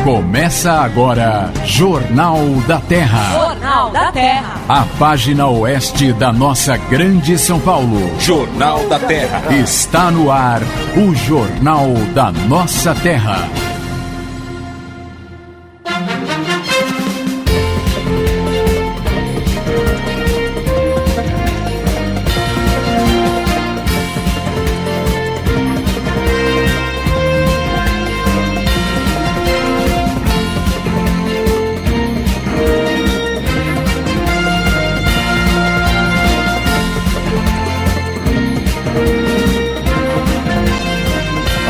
Começa agora, Jornal da Terra. Jornal da Terra. A página oeste da nossa grande São Paulo. Jornal da Terra. Está no ar, o Jornal da Nossa Terra.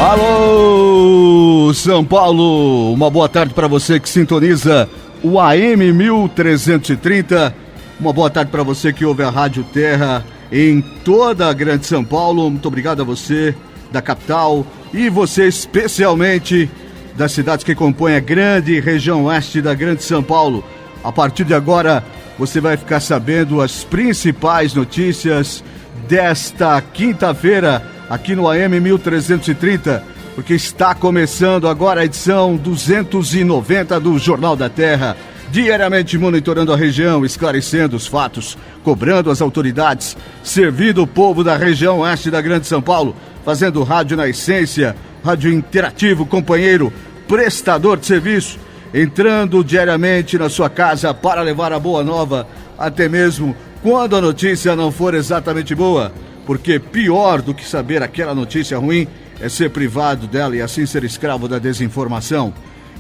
Alô, São Paulo, uma boa tarde para você que sintoniza o AM 1330, uma boa tarde para você que ouve a Rádio Terra em toda a grande São Paulo, muito obrigado a você da capital e você especialmente das cidades que compõem a grande região oeste da grande São Paulo. A partir de agora você vai ficar sabendo as principais notícias desta quinta-feira aqui no AM 1330, porque está começando agora a edição 290 do Jornal da Terra, diariamente monitorando a região, esclarecendo os fatos, cobrando as autoridades, servindo o povo da região oeste da grande São Paulo, fazendo rádio na essência, rádio interativo, companheiro, prestador de serviço, entrando diariamente na sua casa para levar a boa nova, até mesmo quando a notícia não for exatamente boa. Porque pior do que saber aquela notícia ruim é ser privado dela e assim ser escravo da desinformação.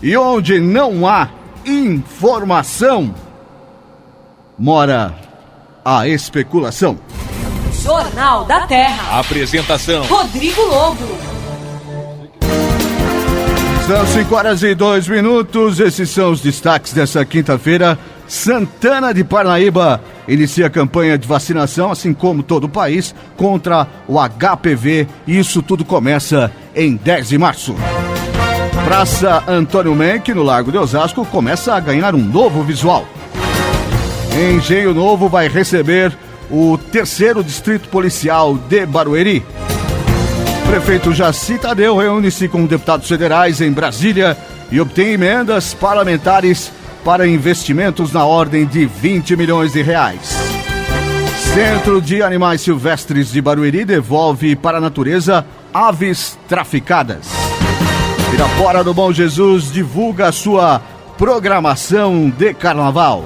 E onde não há informação, mora a especulação. Jornal da Terra. Apresentação: Rodrigo Lobo. São 5h02, esses são os destaques dessa quinta-feira. Santana de Parnaíba inicia a campanha de vacinação, assim como todo o país, contra o HPV. E isso tudo começa em 10 de março. Praça Antônio Menck, no Largo de Osasco, começa a ganhar um novo visual. Engenho Novo vai receber o 3º Distrito Policial de Barueri. Prefeito Jaci Tadeu reúne-se com deputados federais em Brasília e obtém emendas parlamentares para investimentos na ordem de 20 milhões de reais. Centro de Animais Silvestres de Barueri devolve para a natureza aves traficadas. Pirapora do Bom Jesus divulga a sua programação de carnaval.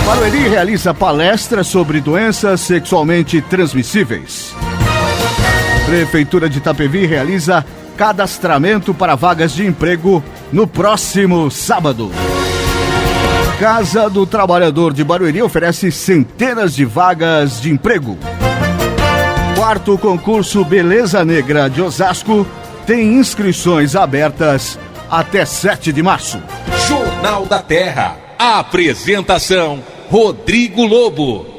Barueri realiza palestra sobre doenças sexualmente transmissíveis. Prefeitura de Itapevi realiza cadastramento para vagas de emprego no próximo sábado. Casa do Trabalhador de Barueri oferece centenas de vagas de emprego. 4º concurso Beleza Negra de Osasco tem inscrições abertas até 7 de março. Jornal da Terra. Apresentação: Rodrigo Lobo.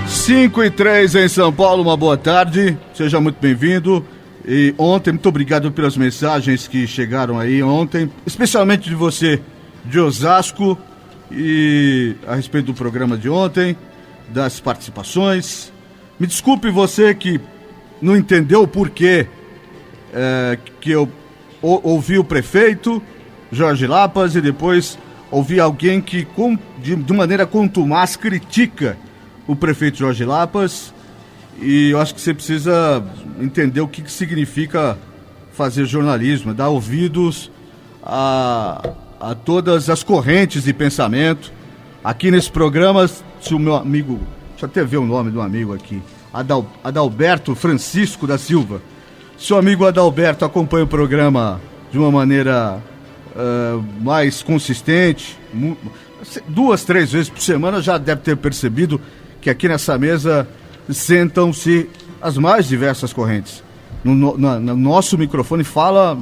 5h03 em São Paulo, uma boa tarde, seja muito bem-vindo. E ontem, muito obrigado pelas mensagens que chegaram aí ontem, especialmente de você de Osasco, e a respeito do programa de ontem, das participações. Me desculpe você que não entendeu o porquê que eu ouvi o prefeito Jorge Lapas e depois ouvi alguém que de maneira contumaz critica o prefeito Jorge Lapas, e eu acho que você precisa entender o que significa fazer jornalismo, dar ouvidos a todas as correntes de pensamento. Aqui nesse programa, se o meu amigo, deixa eu até ver o nome do amigo aqui, Adalberto Francisco da Silva, se o amigo Adalberto acompanha o programa de uma maneira mais consistente, 2, 3 vezes por semana, já deve ter percebido que aqui nessa mesa sentam-se as mais diversas correntes. No nosso microfone fala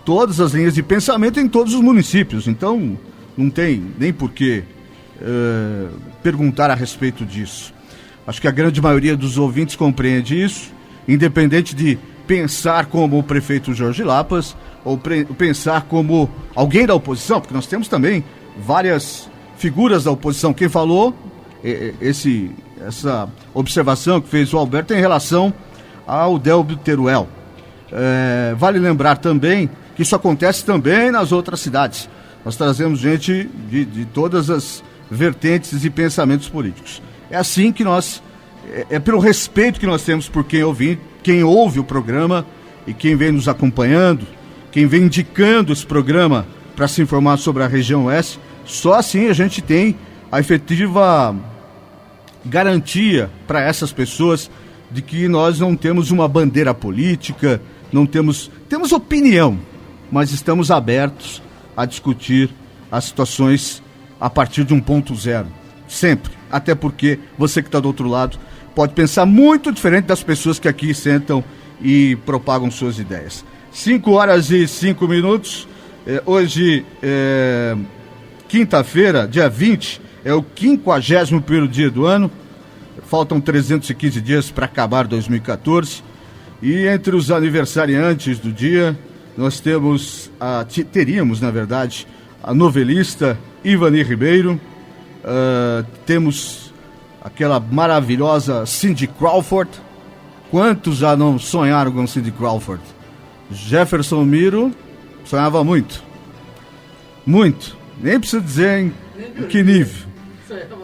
todas as linhas de pensamento em todos os municípios, então não tem nem por que perguntar a respeito disso. Acho que a grande maioria dos ouvintes compreende isso, independente de pensar como o prefeito Jorge Lapas ou pensar como alguém da oposição, porque nós temos também várias figuras da oposição. Quem falou essa observação que fez o Alberto em relação ao Delbio Teruel. Vale lembrar também que isso acontece também nas outras cidades. Nós trazemos gente de todas as vertentes e pensamentos políticos. É assim que nós, é pelo respeito que nós temos por quem ouve o programa e quem vem nos acompanhando, quem vem indicando esse programa para se informar sobre a região oeste. Só assim a gente tem a efetiva garantia para essas pessoas de que nós não temos uma bandeira política, temos opinião, mas estamos abertos a discutir as situações a partir de um ponto zero, sempre, até porque você que está do outro lado pode pensar muito diferente das pessoas que aqui sentam e propagam suas ideias. 5h05, hoje quinta-feira, dia 20, é o 51º dia do ano, faltam 315 dias para acabar 2014, e entre os aniversariantes do dia, nós teríamos, na verdade, a novelista Ivani Ribeiro, temos aquela maravilhosa Cindy Crawford. Quantos já não sonharam com Cindy Crawford? Jefferson Miro sonhava muito, nem preciso dizer em que nível.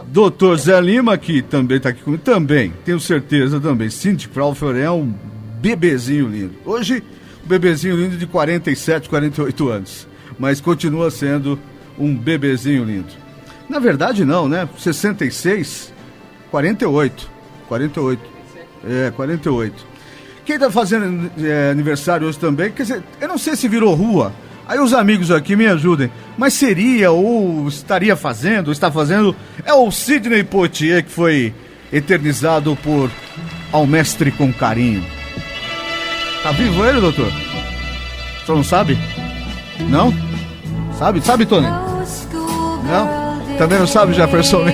Dr. Zé Lima, que também está aqui comigo, também, tenho certeza também, Cindy Crawford é um bebezinho lindo. Hoje, um bebezinho lindo de 47, 48 anos, mas continua sendo um bebezinho lindo. Na verdade não, né? 66, 48. 48. 48. Quem está fazendo aniversário hoje também, quer dizer, eu não sei se virou rua, aí os amigos aqui me ajudem, mas seria ou estaria fazendo, ou está fazendo, é o Sidney Poitier, que foi eternizado por Ao Mestre com Carinho. Tá vivo ele, doutor? O senhor não sabe? Não? Sabe, Tony? Não? Também não sabe, Jefferson?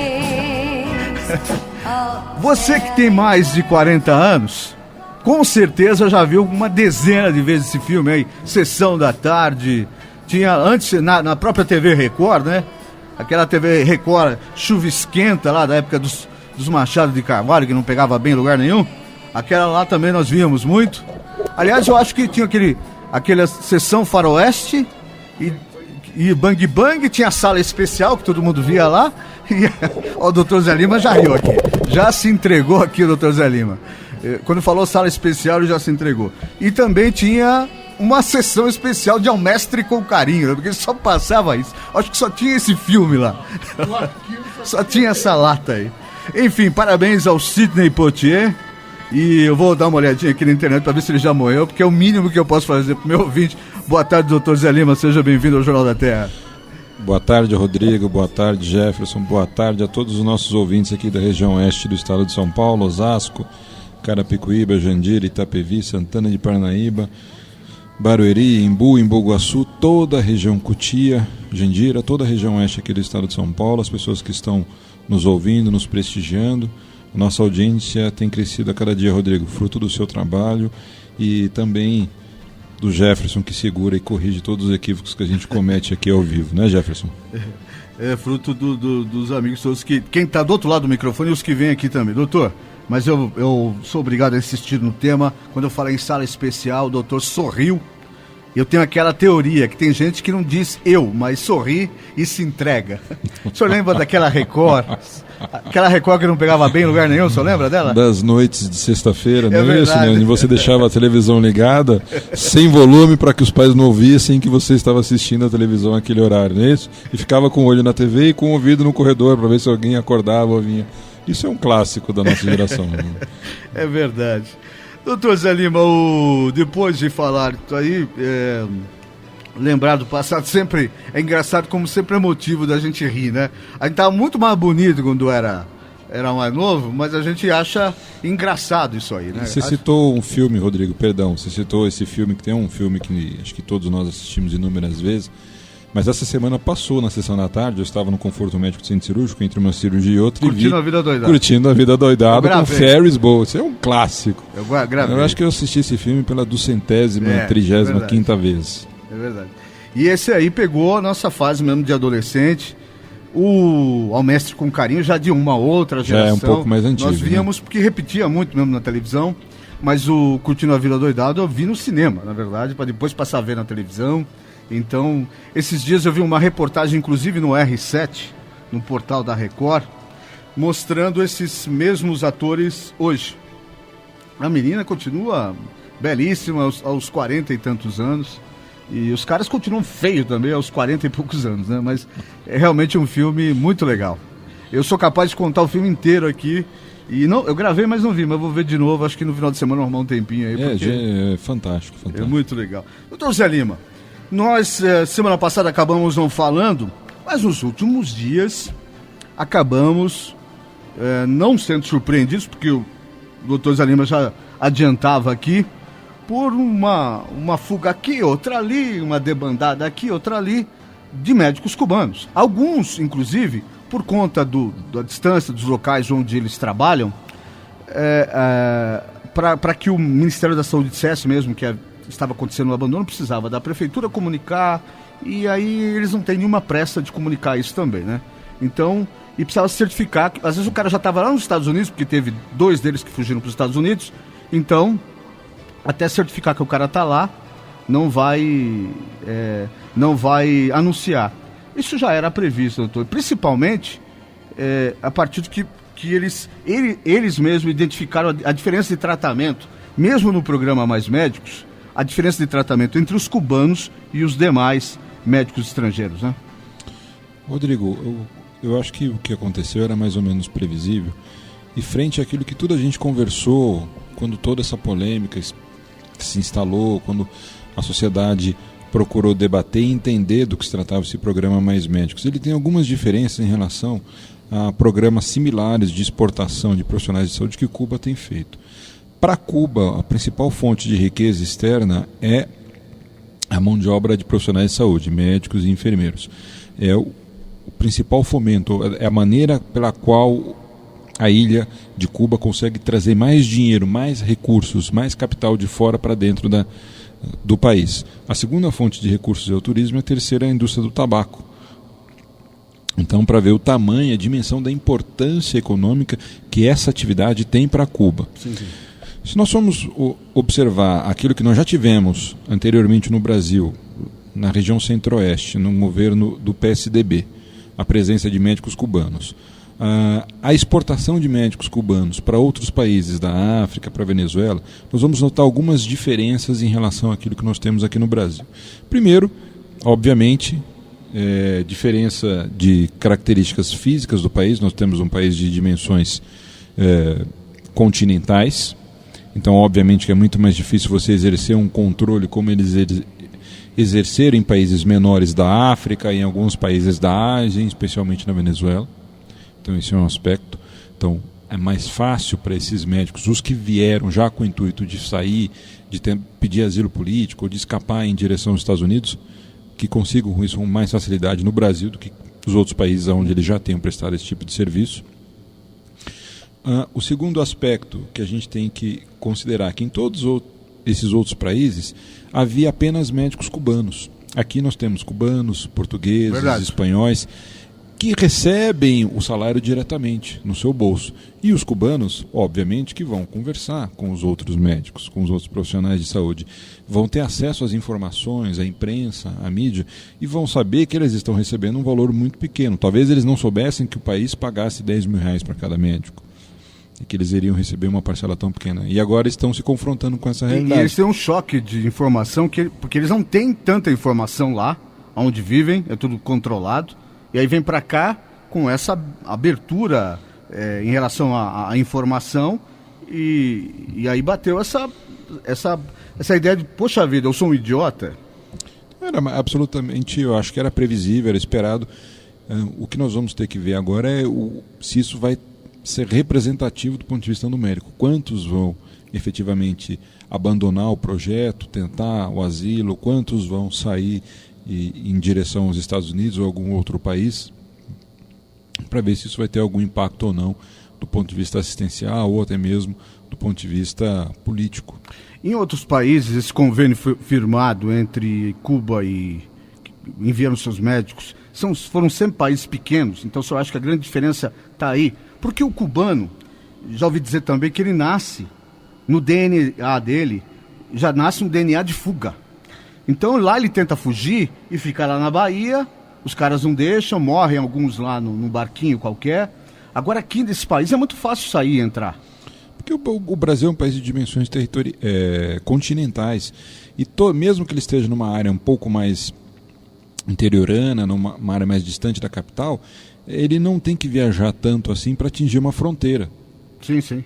Você que tem mais de 40 anos, com certeza já viu uma dezena de vezes esse filme aí, Sessão da Tarde. Tinha antes, na própria TV Record, né? Aquela TV Record Chuva Esquenta lá da época dos Machado de Carvalho, que não pegava bem em lugar nenhum. Aquela lá também nós víamos muito. Aliás, eu acho que tinha aquela Sessão Faroeste e Bang Bang, tinha a sala especial que todo mundo via lá. E o doutor Zé Lima já riu aqui. Já se entregou aqui o doutor Zé Lima. Quando falou sala especial, ele já se entregou. E também tinha uma sessão especial de Ao Mestre com Carinho, né? Porque ele só passava isso. Acho que só tinha esse filme lá. Só tinha essa lata aí. Enfim, parabéns ao Sidney Poitier. E eu vou dar uma olhadinha aqui na internet para ver se ele já morreu, porque é o mínimo que eu posso fazer pro meu ouvinte. Boa tarde, doutor Zé Lima, seja bem-vindo ao Jornal da Terra. Boa tarde, Rodrigo, boa tarde, Jefferson, boa tarde a todos os nossos ouvintes aqui da região oeste do estado de São Paulo, Osasco, Carapicuíba, Jandira, Itapevi, Santana de Parnaíba, Barueri, Embu, Embu-Guaçu, toda a região Cotia, Jandira, toda a região oeste aqui do estado de São Paulo, as pessoas que estão nos ouvindo, nos prestigiando. Nossa audiência tem crescido a cada dia, Rodrigo, fruto do seu trabalho e também do Jefferson, que segura e corrige todos os equívocos que a gente comete aqui ao vivo, né, Jefferson? É fruto dos amigos todos, quem está do outro lado do microfone e os que vêm aqui também. Doutor, mas eu sou obrigado a insistir no tema. Quando eu falei em sala especial, o doutor sorriu. Eu tenho aquela teoria que tem gente que não diz eu, mas sorri e se entrega. O senhor lembra daquela Record? Aquela Record que não pegava bem em lugar nenhum, o senhor lembra dela? Das noites de sexta-feira, não é verdade. Isso? Né? Onde você deixava a televisão ligada, sem volume, para que os pais não ouvissem que você estava assistindo a televisão naquele horário, não é isso? E ficava com o olho na TV e com o ouvido no corredor, para ver se alguém acordava ou vinha. Isso é um clássico da nossa geração. Né? É verdade. Doutor Zé Lima, depois de falar isso aí, lembrar do passado sempre é engraçado, como sempre é motivo da gente rir, né? A gente estava muito mais bonito quando era mais novo, mas a gente acha engraçado isso aí, né? Você citou um filme, Rodrigo, perdão, você citou esse filme, que tem um filme que acho que todos nós assistimos inúmeras vezes, mas essa semana passou na sessão da tarde, eu estava no conforto médico do centro cirúrgico, entre uma cirurgia e outra, Curtindo a vida doidada. Curtindo a vida doidada com Ferris Bueller. Isso é um clássico. Eu acho que eu assisti esse filme pela 200ª, 35ª vez. É verdade. E esse aí pegou a nossa fase mesmo de adolescente. Ao Mestre com Carinho, já de uma outra geração. Já é um pouco mais antigo. Nós víamos, né? Porque repetia muito mesmo na televisão. Mas o Curtindo a Vida Doidado eu vi no cinema, na verdade, para depois passar a ver na televisão. Então, esses dias eu vi uma reportagem, inclusive no R7, no portal da Record, mostrando esses mesmos atores hoje. A menina continua belíssima aos 40 e tantos anos. E os caras continuam feios também aos 40 e poucos anos, né? Mas é realmente um filme muito legal. Eu sou capaz de contar o filme inteiro aqui. E não, eu gravei, mas não vi, mas vou ver de novo. Acho que no final de semana arrumar um tempinho aí. É fantástico, fantástico. É muito legal. Doutor Zé Lima, nós semana passada acabamos não falando, mas nos últimos dias acabamos não sendo surpreendidos, porque o doutor Zé Lima já adiantava aqui, por uma fuga aqui, outra ali, uma debandada aqui, outra ali, de médicos cubanos. Alguns, inclusive, por conta da distância dos locais onde eles trabalham, para que o Ministério da Saúde dissesse mesmo que estava acontecendo um abandono, precisava da prefeitura comunicar, e aí eles não têm nenhuma pressa de comunicar isso também, né? Então, e precisava certificar, às vezes o cara já estava lá nos Estados Unidos, porque teve 2 deles que fugiram para os Estados Unidos, então, até certificar que o cara está lá, não vai anunciar. Isso já era previsto, doutor, principalmente a partir de que eles mesmos identificaram a diferença de tratamento, mesmo no programa Mais Médicos, a diferença de tratamento entre os cubanos e os demais médicos estrangeiros, né? Rodrigo, eu acho que o que aconteceu era mais ou menos previsível, e frente àquilo que tudo a gente conversou, quando toda essa polêmica se instalou, quando a sociedade procurou debater e entender do que se tratava esse programa Mais Médicos. Ele tem algumas diferenças em relação a programas similares de exportação de profissionais de saúde que Cuba tem feito. Para Cuba, a principal fonte de riqueza externa é a mão de obra de profissionais de saúde, médicos e enfermeiros. É o principal fomento, é a maneira pela qual a ilha de Cuba consegue trazer mais dinheiro, mais recursos, mais capital de fora para dentro do país. A segunda fonte de recursos é o turismo, e a terceira é a indústria do tabaco. Então, para ver o tamanho, a dimensão da importância econômica que essa atividade tem para Cuba. Sim. Se nós formos observar aquilo que nós já tivemos anteriormente no Brasil, na região centro-oeste, no governo do PSDB, a presença de médicos cubanos, a exportação de médicos cubanos para outros países da África, para a Venezuela, nós vamos notar algumas diferenças em relação àquilo que nós temos aqui no Brasil. Primeiro, obviamente, diferença de características físicas do país. Nós temos um país de dimensões continentais, então obviamente que é muito mais difícil você exercer um controle como eles exerceram em países menores da África, em alguns países da Ásia, especialmente na Venezuela. Então esse é um aspecto. Então é mais fácil para esses médicos, os que vieram já com o intuito de sair, de pedir asilo político ou de escapar em direção aos Estados Unidos, que consigam isso com mais facilidade no Brasil do que os outros países onde eles já tenham prestado esse tipo de serviço. O segundo aspecto que a gente tem que considerar, que em todos esses outros países havia apenas médicos cubanos. Aqui nós temos cubanos, portugueses, Verdade. espanhóis, que recebem o salário diretamente no seu bolso. E os cubanos, obviamente, que vão conversar com os outros médicos, com os outros profissionais de saúde, vão ter acesso às informações, à imprensa, à mídia, e vão saber que eles estão recebendo um valor muito pequeno. Talvez eles não soubessem que o país pagasse R$10 mil para cada médico, e que eles iriam receber uma parcela tão pequena. E agora estão se confrontando com essa realidade. E eles têm um choque de informação, porque eles não têm tanta informação lá, onde vivem, é tudo controlado. E aí vem para cá com essa abertura em relação à informação, e aí bateu essa ideia de, poxa vida, eu sou um idiota. Era absolutamente, eu acho que era previsível, era esperado. O que nós vamos ter que ver agora é se isso vai ser representativo do ponto de vista numérico. Quantos vão efetivamente abandonar o projeto, tentar o asilo, quantos vão sair em direção aos Estados Unidos ou algum outro país, para ver se isso vai ter algum impacto ou não do ponto de vista assistencial ou até mesmo do ponto de vista político. Em outros países, esse convênio foi firmado entre Cuba e enviando seus médicos, foram sempre países pequenos, então eu acho que a grande diferença está aí. Porque o cubano, já ouvi dizer também que ele nasce no DNA dele, já nasce um DNA de fuga. Então lá ele tenta fugir e fica lá na Bahia, os caras não deixam, morrem alguns lá num barquinho qualquer. Agora aqui nesse país é muito fácil sair e entrar. Porque o Brasil é um país de dimensões continentais. E mesmo que ele esteja numa área um pouco mais interiorana, numa área mais distante da capital, ele não tem que viajar tanto assim para atingir uma fronteira. Sim, sim.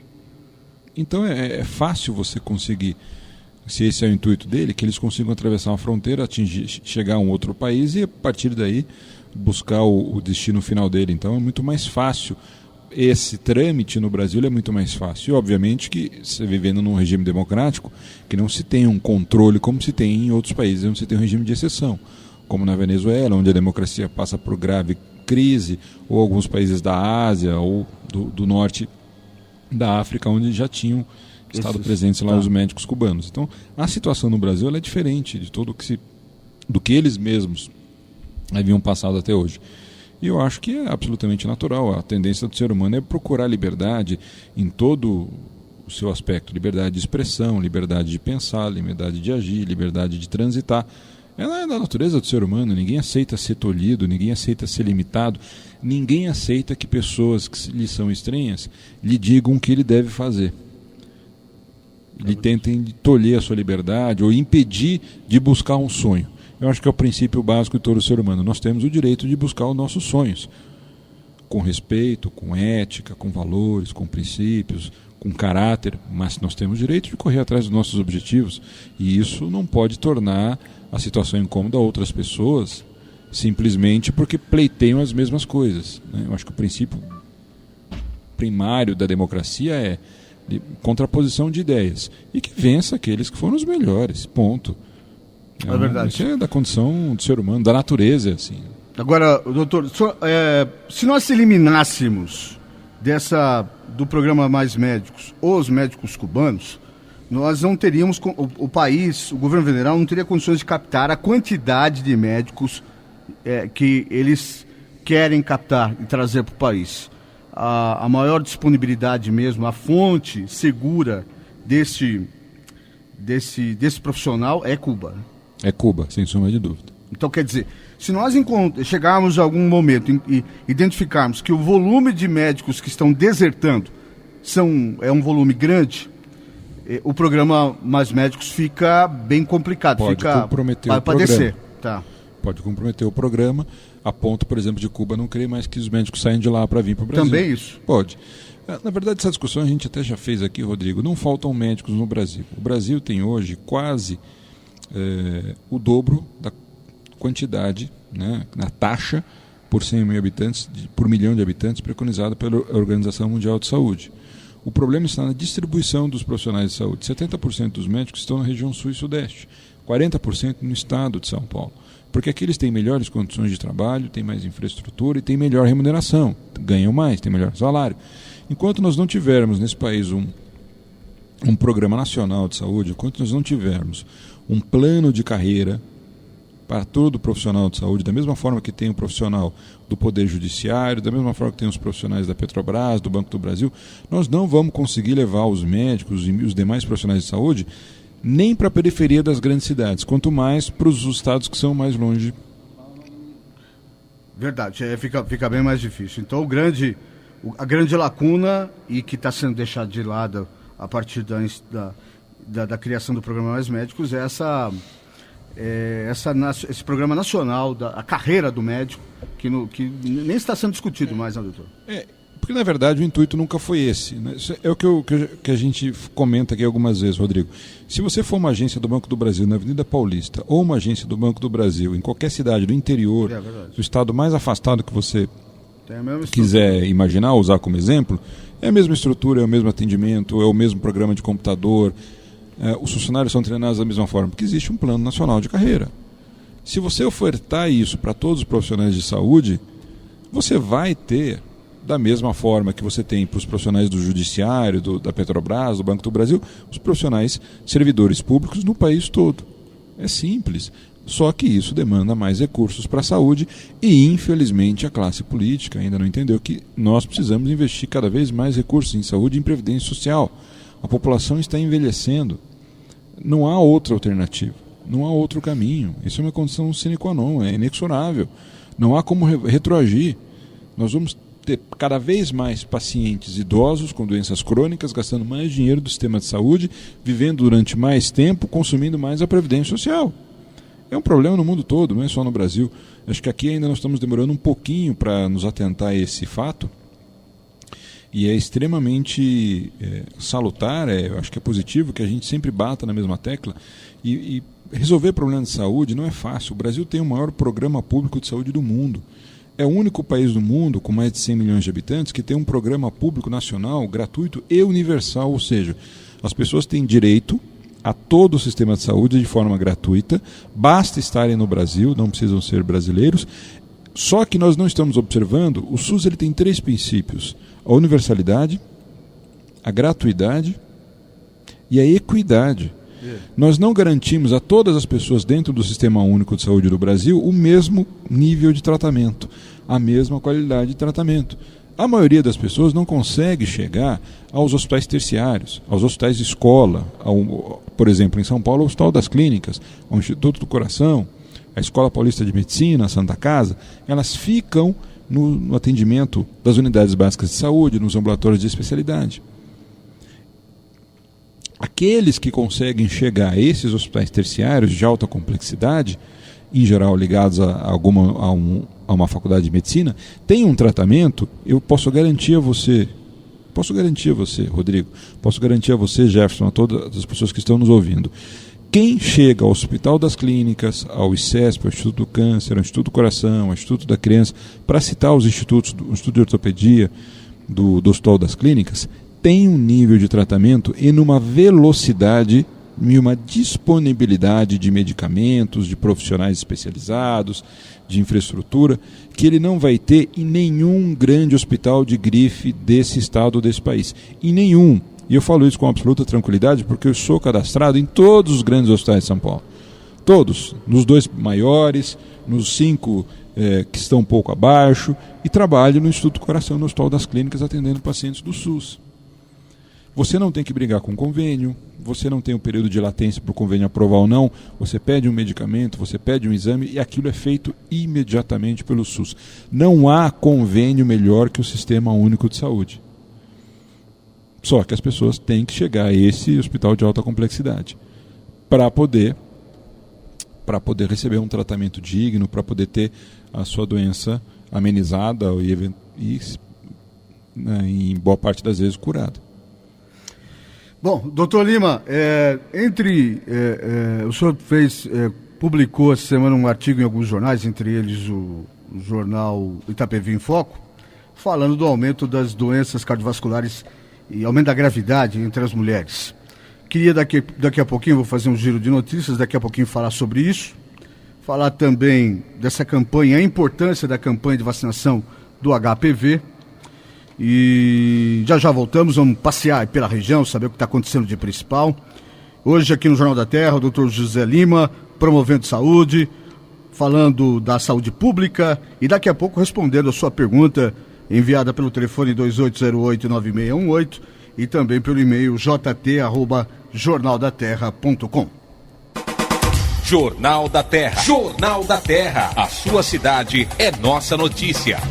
Então é fácil você conseguir, se esse é o intuito dele, que eles consigam atravessar uma fronteira, chegar a um outro país e a partir daí buscar o destino final dele. Então é muito mais fácil. Esse trâmite no Brasil é muito mais fácil. E obviamente que você vivendo num regime democrático, que não se tem um controle como se tem em outros países, onde se tem um regime de exceção, como na Venezuela, onde a democracia passa por grave crise, ou alguns países da Ásia ou do norte da África, onde já tinham estado presentes lá os médicos cubanos. Então, a situação no Brasil ela é diferente de tudo do que eles mesmos haviam passado até hoje. E eu acho que é absolutamente natural. A tendência do ser humano é procurar liberdade em todo o seu aspecto. Liberdade de expressão, liberdade de pensar, liberdade de agir, liberdade de transitar. Ela é da natureza do ser humano. Ninguém aceita ser tolhido, ninguém aceita ser limitado, ninguém aceita que pessoas que lhe são estranhas lhe digam o que ele deve fazer. Lhe tentem tolher a sua liberdade ou impedir de buscar um sonho. Eu acho que é o princípio básico de todo ser humano. Nós temos o direito de buscar os nossos sonhos, com respeito, com ética, com valores, com princípios, com caráter, mas nós temos o direito de correr atrás dos nossos objetivos, e isso não pode tornar a situação incômoda a outras pessoas simplesmente porque pleiteiam as mesmas coisas, né? Eu acho que o princípio primário da democracia é de contraposição de ideias, e que vença aqueles que foram os melhores, ponto. É verdade. Isso é da condição do ser humano, da natureza, assim. Agora, doutor, se nós eliminássemos do programa Mais Médicos os médicos cubanos, nós não teríamos, o país, o governo federal não teria condições de captar a quantidade de médicos que eles querem captar e trazer para o país. A maior disponibilidade mesmo, a fonte segura desse profissional é Cuba, né? É Cuba, sem sombra de dúvida. Então, quer dizer, se nós chegarmos a algum momento e identificarmos que o volume de médicos que estão desertando é um volume grande, o programa Mais Médicos fica bem complicado. Pode comprometer o programa. Descer. Tá. Pode comprometer o programa, a ponto, por exemplo, de Cuba não querer mais que os médicos saiam de lá para vir para o Brasil. Também isso? Pode. Na verdade, essa discussão a gente até já fez aqui, Rodrigo. Não faltam médicos no Brasil. O Brasil tem hoje quase o dobro da quantidade, né, na taxa por 100 mil habitantes, por milhão de habitantes, preconizada pela Organização Mundial de Saúde. O problema está na distribuição dos profissionais de saúde. 70% dos médicos estão na região sul e sudeste, 40% no estado de São Paulo. Porque aqui eles têm melhores condições de trabalho, têm mais infraestrutura e têm melhor remuneração, ganham mais, têm melhor salário. Enquanto nós não tivermos nesse país um programa nacional de saúde, enquanto nós não tivermos um plano de carreira para todo profissional de saúde, da mesma forma que tem o profissional do Poder Judiciário, da mesma forma que tem os profissionais da Petrobras, do Banco do Brasil, nós não vamos conseguir levar os médicos e os demais profissionais de saúde nem para a periferia das grandes cidades, quanto mais para os estados que são mais longe. Verdade, fica bem mais difícil. Então a grande lacuna, e que está sendo deixada de lado a partir da criação do programa Mais Médicos, é esse programa nacional, a carreira do médico, que nem está sendo discutido mais, né, doutor? Porque na verdade o intuito nunca foi esse, né? Isso é o que a gente comenta aqui algumas vezes, Rodrigo. Se você for uma agência do Banco do Brasil na Avenida Paulista, ou uma agência do Banco do Brasil em qualquer cidade do interior, do estado mais afastado que você quiser imaginar, usar como exemplo, é a mesma estrutura, é o mesmo atendimento, é o mesmo programa de computador, os funcionários são treinados da mesma forma, porque existe um plano nacional de carreira. Se você ofertar isso para todos os profissionais de saúde, você vai ter, da mesma forma que você tem para os profissionais do Judiciário, da Petrobras, do Banco do Brasil, os profissionais servidores públicos no país todo. É simples. Só que isso demanda mais recursos para a saúde e, infelizmente, a classe política ainda não entendeu que nós precisamos investir cada vez mais recursos em saúde e em previdência social. A população está envelhecendo. Não há outra alternativa. Não há outro caminho. Isso é uma condição sine qua non, é inexorável. Não há como retroagir. Nós vamos ter cada vez mais pacientes idosos com doenças crônicas, gastando mais dinheiro do sistema de saúde, vivendo durante mais tempo, consumindo mais a Previdência Social. É um problema no mundo todo, não é só no Brasil. Acho que aqui ainda nós estamos demorando um pouquinho para nos atentar a esse fato. E é extremamente salutar, eu acho que é positivo que a gente sempre bata na mesma tecla. E resolver problemas de saúde não é fácil. O Brasil tem o maior programa público de saúde do mundo. É o único país do mundo, com mais de 100 milhões de habitantes, que tem um programa público nacional, gratuito e universal. Ou seja, as pessoas têm direito a todo o sistema de saúde de forma gratuita. Basta estarem no Brasil, não precisam ser brasileiros. Só que nós não estamos observando, o SUS ele tem 3 princípios: a universalidade, a gratuidade e a equidade. Nós não garantimos a todas as pessoas dentro do Sistema Único de Saúde do Brasil o mesmo nível de tratamento, a mesma qualidade de tratamento. A maioria das pessoas não consegue chegar aos hospitais terciários, aos hospitais de escola, por exemplo, em São Paulo, o Hospital das Clínicas, o Instituto do Coração, a Escola Paulista de Medicina, a Santa Casa. Elas ficam no atendimento das unidades básicas de saúde, nos ambulatórios de especialidade. Aqueles que conseguem chegar a esses hospitais terciários de alta complexidade, em geral ligados a uma faculdade de medicina, têm um tratamento. Eu posso garantir a você, Rodrigo, posso garantir a você, Jefferson, a todas as pessoas que estão nos ouvindo. Quem chega ao Hospital das Clínicas, ao ICESP, ao Instituto do Câncer, ao Instituto do Coração, ao Instituto da Criança, para citar os institutos, o Instituto de Ortopedia do Hospital das Clínicas, tem um nível de tratamento e numa velocidade e uma disponibilidade de medicamentos, de profissionais especializados, de infraestrutura, que ele não vai ter em nenhum grande hospital de grife desse estado ou desse país. Em nenhum. E eu falo isso com absoluta tranquilidade porque eu sou cadastrado em todos os grandes hospitais de São Paulo. Todos. Nos 2 maiores, nos 5 que estão um pouco abaixo, e trabalho no Instituto do Coração, no Hospital das Clínicas, atendendo pacientes do SUS. Você não tem que brigar com o convênio, você não tem um período de latência para o convênio aprovar ou não, você pede um medicamento, você pede um exame e aquilo é feito imediatamente pelo SUS. Não há convênio melhor que o Sistema Único de Saúde. Só que as pessoas têm que chegar a esse hospital de alta complexidade para poder receber um tratamento digno, para poder ter a sua doença amenizada e em boa parte das vezes curada. Bom, doutor Lima, o senhor publicou essa semana um artigo em alguns jornais, entre eles o jornal Itapevi em Foco, falando do aumento das doenças cardiovasculares e aumento da gravidade entre as mulheres. Queria daqui a pouquinho, vou fazer um giro de notícias, daqui a pouquinho falar sobre isso, falar também dessa campanha, a importância da campanha de vacinação do HPV. E já voltamos, vamos passear pela região, saber o que está acontecendo de principal. Hoje aqui no Jornal da Terra, o doutor José Lima, promovendo saúde, falando da saúde pública e daqui a pouco respondendo a sua pergunta enviada pelo telefone 2808-9618 e também pelo e-mail jt@jornaldaterra.com. Jornal da Terra. Jornal da Terra. A sua cidade é nossa notícia.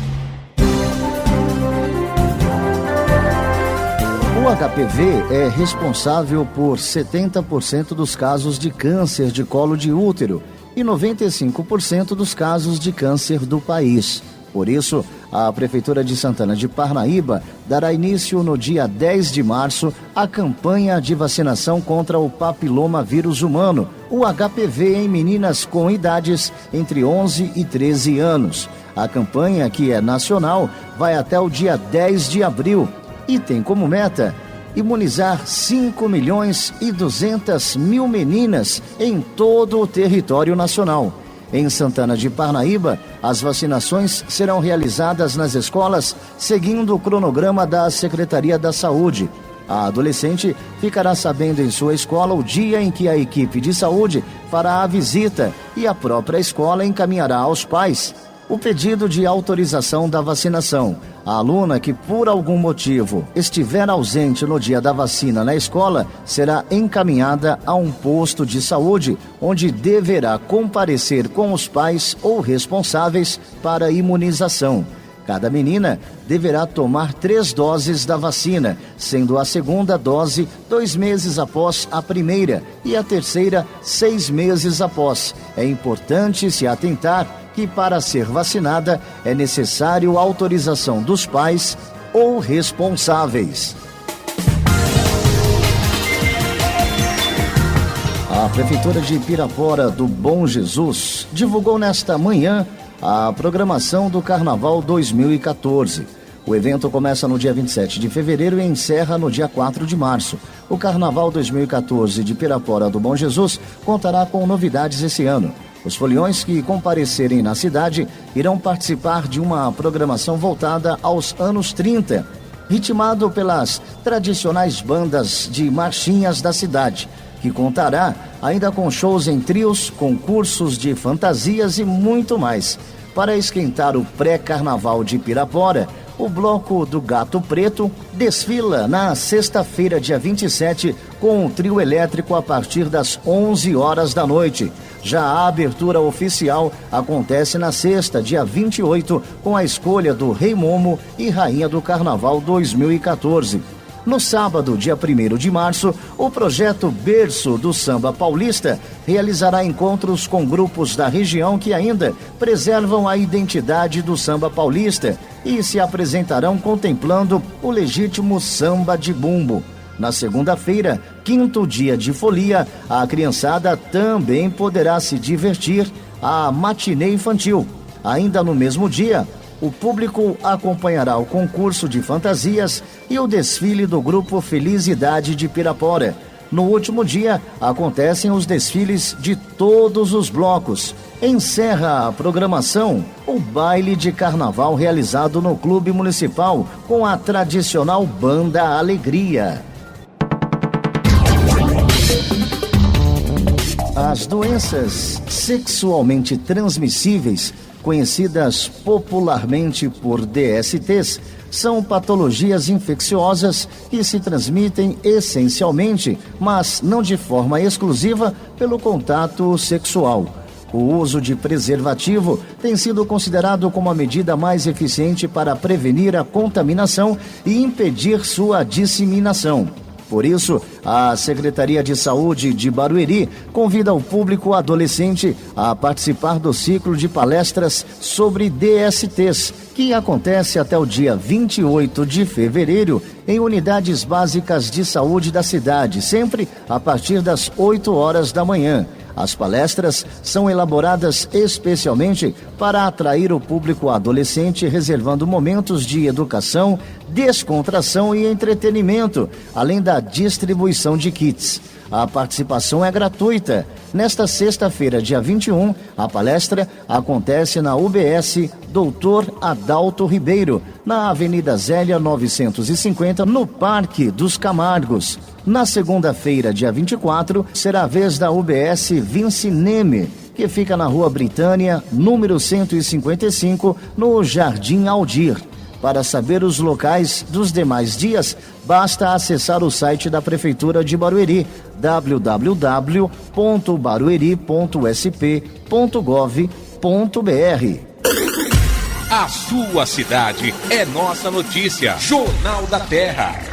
O HPV é responsável por 70% dos casos de câncer de colo de útero e 95% dos casos de câncer do país. Por isso, a Prefeitura de Santana de Parnaíba dará início no dia 10 de março à campanha de vacinação contra o papiloma vírus humano, o HPV, em meninas com idades entre 11 e 13 anos. A campanha, que é nacional, vai até o dia 10 de abril e tem como meta imunizar 5.200.000 meninas em todo o território nacional. Em Santana de Parnaíba, as vacinações serão realizadas nas escolas seguindo o cronograma da Secretaria da Saúde. A adolescente ficará sabendo em sua escola o dia em que a equipe de saúde fará a visita e a própria escola encaminhará aos pais. o pedido de autorização da vacinação. A aluna que, por algum motivo, estiver ausente no dia da vacina na escola, será encaminhada a um posto de saúde, onde deverá comparecer com os pais ou responsáveis para a imunização. Cada menina deverá tomar 3 doses da vacina, sendo a segunda dose 2 meses após a primeira e a terceira 6 meses após. É importante se atentar que para ser vacinada é necessário autorização dos pais ou responsáveis. A Prefeitura de Pirapora do Bom Jesus divulgou nesta manhã a programação do Carnaval 2014. O evento começa no dia 27 de fevereiro e encerra no dia 4 de março. O Carnaval 2014 de Pirapora do Bom Jesus contará com novidades esse ano. Os foliões que comparecerem na cidade irão participar de uma programação voltada aos anos 30, ritmado pelas tradicionais bandas de marchinhas da cidade, que contará ainda com shows em trios, concursos de fantasias e muito mais. Para esquentar o pré-carnaval de Pirapora, o Bloco do Gato Preto desfila na sexta-feira, dia 27, com o trio elétrico a partir das 11 horas da noite. Já a abertura oficial acontece na sexta, dia 28, com a escolha do Rei Momo e Rainha do Carnaval 2014. No sábado, dia 1º de março, o projeto Berço do Samba Paulista realizará encontros com grupos da região que ainda preservam a identidade do samba paulista e se apresentarão contemplando o legítimo samba de bumbo. Na segunda-feira, 5º dia de folia, a criançada também poderá se divertir à matinê infantil. Ainda no mesmo dia, o público acompanhará o concurso de fantasias e o desfile do grupo Felicidade de Pirapora. No último dia, acontecem os desfiles de todos os blocos. Encerra a programação o baile de carnaval realizado no Clube Municipal com a tradicional Banda Alegria. As doenças sexualmente transmissíveis, conhecidas popularmente por DSTs, são patologias infecciosas que se transmitem essencialmente, mas não de forma exclusiva, pelo contato sexual. O uso de preservativo tem sido considerado como a medida mais eficiente para prevenir a contaminação e impedir sua disseminação. Por isso, a Secretaria de Saúde de Barueri convida o público adolescente a participar do ciclo de palestras sobre DSTs, que acontece até o dia 28 de fevereiro em unidades básicas de saúde da cidade, sempre a partir das 8 horas da manhã. As palestras são elaboradas especialmente para atrair o público adolescente, reservando momentos de educação, descontração e entretenimento, além da distribuição de kits. A participação é gratuita. Nesta sexta-feira, dia 21, a palestra acontece na UBS Dr. Adalto Ribeiro, na Avenida Zélia 950, no Parque dos Camargos. Na segunda-feira, dia 24, será a vez da UBS Vinci Neme, que fica na Rua Britânia, número 155, no Jardim Aldir. Para saber os locais dos demais dias, basta acessar o site da Prefeitura de Barueri, www.barueri.sp.gov.br. A sua cidade é nossa notícia. Jornal da Terra.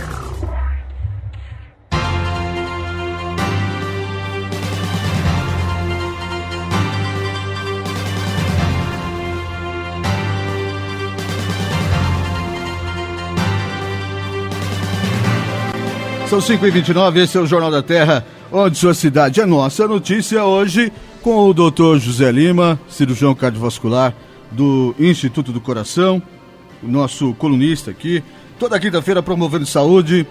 São 5h29, esse é o Jornal da Terra, onde sua cidade é nossa notícia. Hoje com o Dr. José Lima, cirurgião cardiovascular do Instituto do Coração, o nosso colunista aqui, toda quinta-feira promovendo saúde.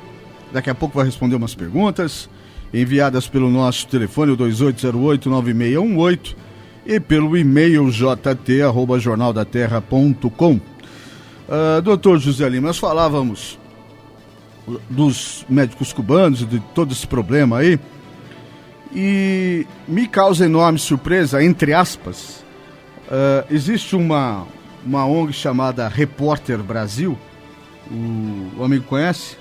Daqui a pouco vai responder umas perguntas enviadas pelo nosso telefone, o 2808-9618, e pelo e-mail jt@jornaldaterra.com. Dr. José Lima, nós falávamos dos médicos cubanos e de todo esse problema aí, e me causa enorme surpresa, entre aspas, existe uma ONG chamada Repórter Brasil, o amigo conhece?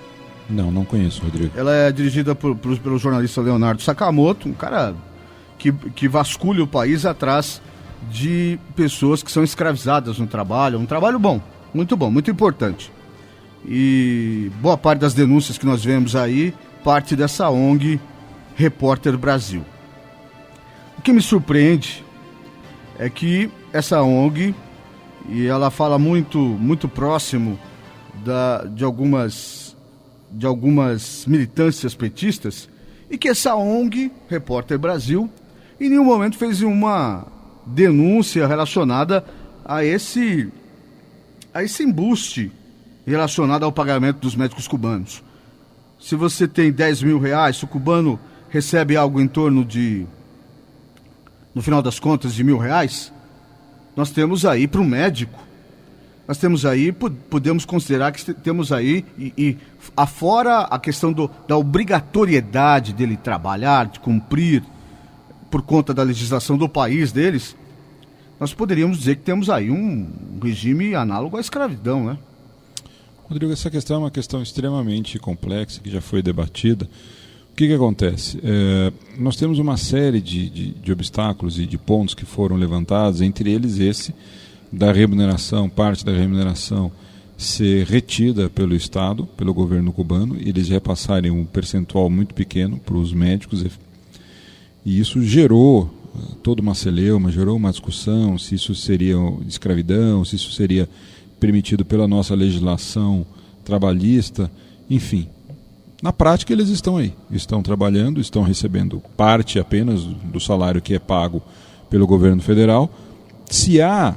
Não conheço, Rodrigo. Ela é dirigida pelo jornalista Leonardo Sakamoto, um cara que vasculha o país atrás de pessoas que são escravizadas no trabalho. Um trabalho bom, muito importante. E boa parte das denúncias que nós vemos aí parte dessa ONG Repórter Brasil. O que me surpreende é que essa ONG, e ela fala muito próximo de algumas militâncias petistas, e que essa ONG Repórter Brasil em nenhum momento fez uma denúncia relacionada a esse embuste relacionado ao pagamento dos médicos cubanos. Se você tem 10 mil reais, se o cubano recebe algo em torno de, no final das contas, de R$1.000, nós temos aí para o médico, nós temos aí, podemos considerar que temos aí, e afora a questão da obrigatoriedade dele trabalhar, de cumprir, por conta da legislação do país deles, nós poderíamos dizer que temos aí um regime análogo à escravidão, né? Rodrigo, essa questão é uma questão extremamente complexa, que já foi debatida. O que acontece? Nós temos uma série de obstáculos e de pontos que foram levantados, entre eles esse da remuneração, parte da remuneração ser retida pelo Estado, pelo governo cubano, e eles repassarem um percentual muito pequeno para os médicos, e isso gerou toda uma celeuma, gerou uma discussão se isso seria escravidão, se isso seria permitido pela nossa legislação trabalhista, enfim. Na prática eles estão aí, estão trabalhando, estão recebendo parte apenas do salário que é pago pelo governo federal. Se há,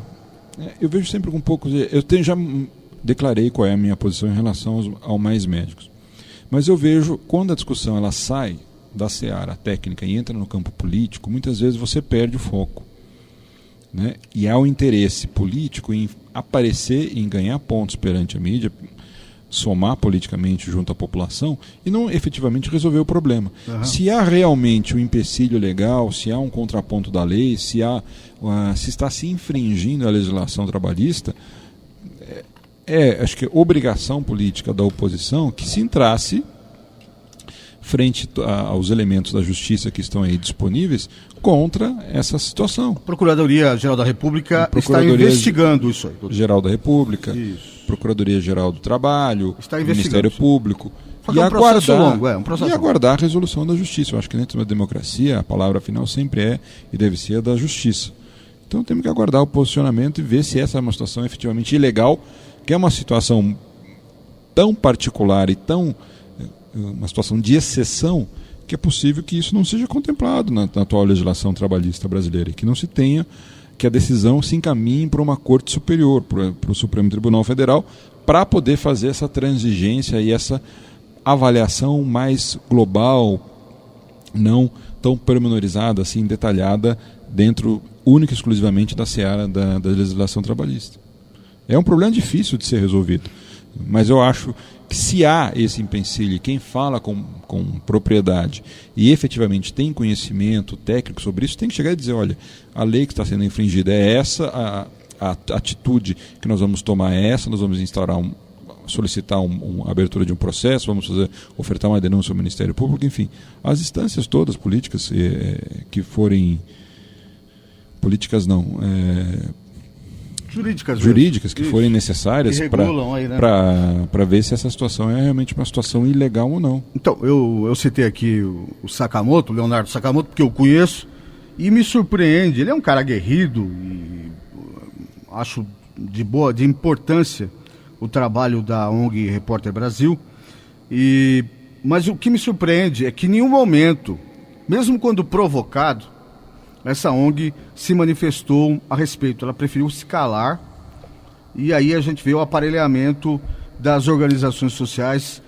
eu vejo sempre com um pouco, já declarei qual é a minha posição em relação ao mais médicos, mas eu vejo quando a discussão ela sai da seara técnica e entra no campo político, muitas vezes você perde o foco, né? E há o interesse político em aparecer, em ganhar pontos perante a mídia, somar politicamente junto à população e não efetivamente resolver o problema. Uhum. Se há realmente um empecilho legal, se há um contraponto da lei, se está se infringindo a legislação trabalhista, acho que é obrigação política da oposição que se entrasse frente aos elementos da justiça que estão aí disponíveis contra essa situação. A Procuradoria-Geral da República está investigando isso aí. Geral da República, Procuradoria-Geral do Trabalho, Ministério Público. E aguardar a resolução da justiça. Eu acho que dentro da democracia a palavra final sempre é e deve ser a da justiça. Então temos que aguardar o posicionamento e ver se essa é uma situação efetivamente ilegal, que é uma situação tão particular e uma situação de exceção, que é possível que isso não seja contemplado na atual legislação trabalhista brasileira e que não se tenha, que a decisão se encaminhe para uma corte superior, para o Supremo Tribunal Federal, para poder fazer essa transigência e essa avaliação mais global, não tão pormenorizada, assim, detalhada, dentro única e exclusivamente da seara da legislação trabalhista. É um problema difícil de ser resolvido, mas eu acho que se há esse empecilho, quem fala com propriedade e efetivamente tem conhecimento técnico sobre isso, tem que chegar e dizer, olha, a lei que está sendo infringida é essa, a atitude que nós vamos tomar é essa, nós vamos solicitar uma abertura de um processo, vamos ofertar uma denúncia ao Ministério Público, enfim, as instâncias todas políticas que forem políticas não, jurídicas que forem necessárias para ver se essa situação é realmente uma situação ilegal ou não. Então, eu citei aqui o Sakamoto, o Leonardo Sakamoto, porque eu conheço, e me surpreende, ele é um cara aguerrido e acho de importância o trabalho da ONG Repórter Brasil, mas o que me surpreende é que em nenhum momento, mesmo quando provocado, essa ONG se manifestou a respeito, ela preferiu se calar, e aí a gente vê o aparelhamento das organizações sociais,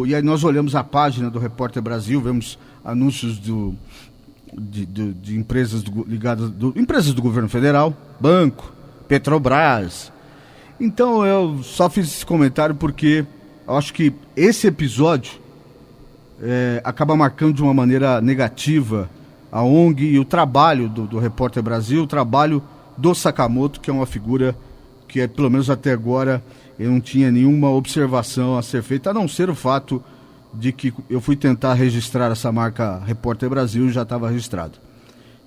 e aí nós olhamos a página do Repórter Brasil, vemos anúncios de empresas ligadas, empresas do governo federal, banco, Petrobras. Então eu só fiz esse comentário porque eu acho que esse episódio acaba marcando de uma maneira negativa a ONG e o trabalho do Repórter Brasil, o trabalho do Sakamoto, que é uma figura que, pelo menos até agora, eu não tinha nenhuma observação a ser feita, a não ser o fato de que eu fui tentar registrar essa marca Repórter Brasil e já estava registrado.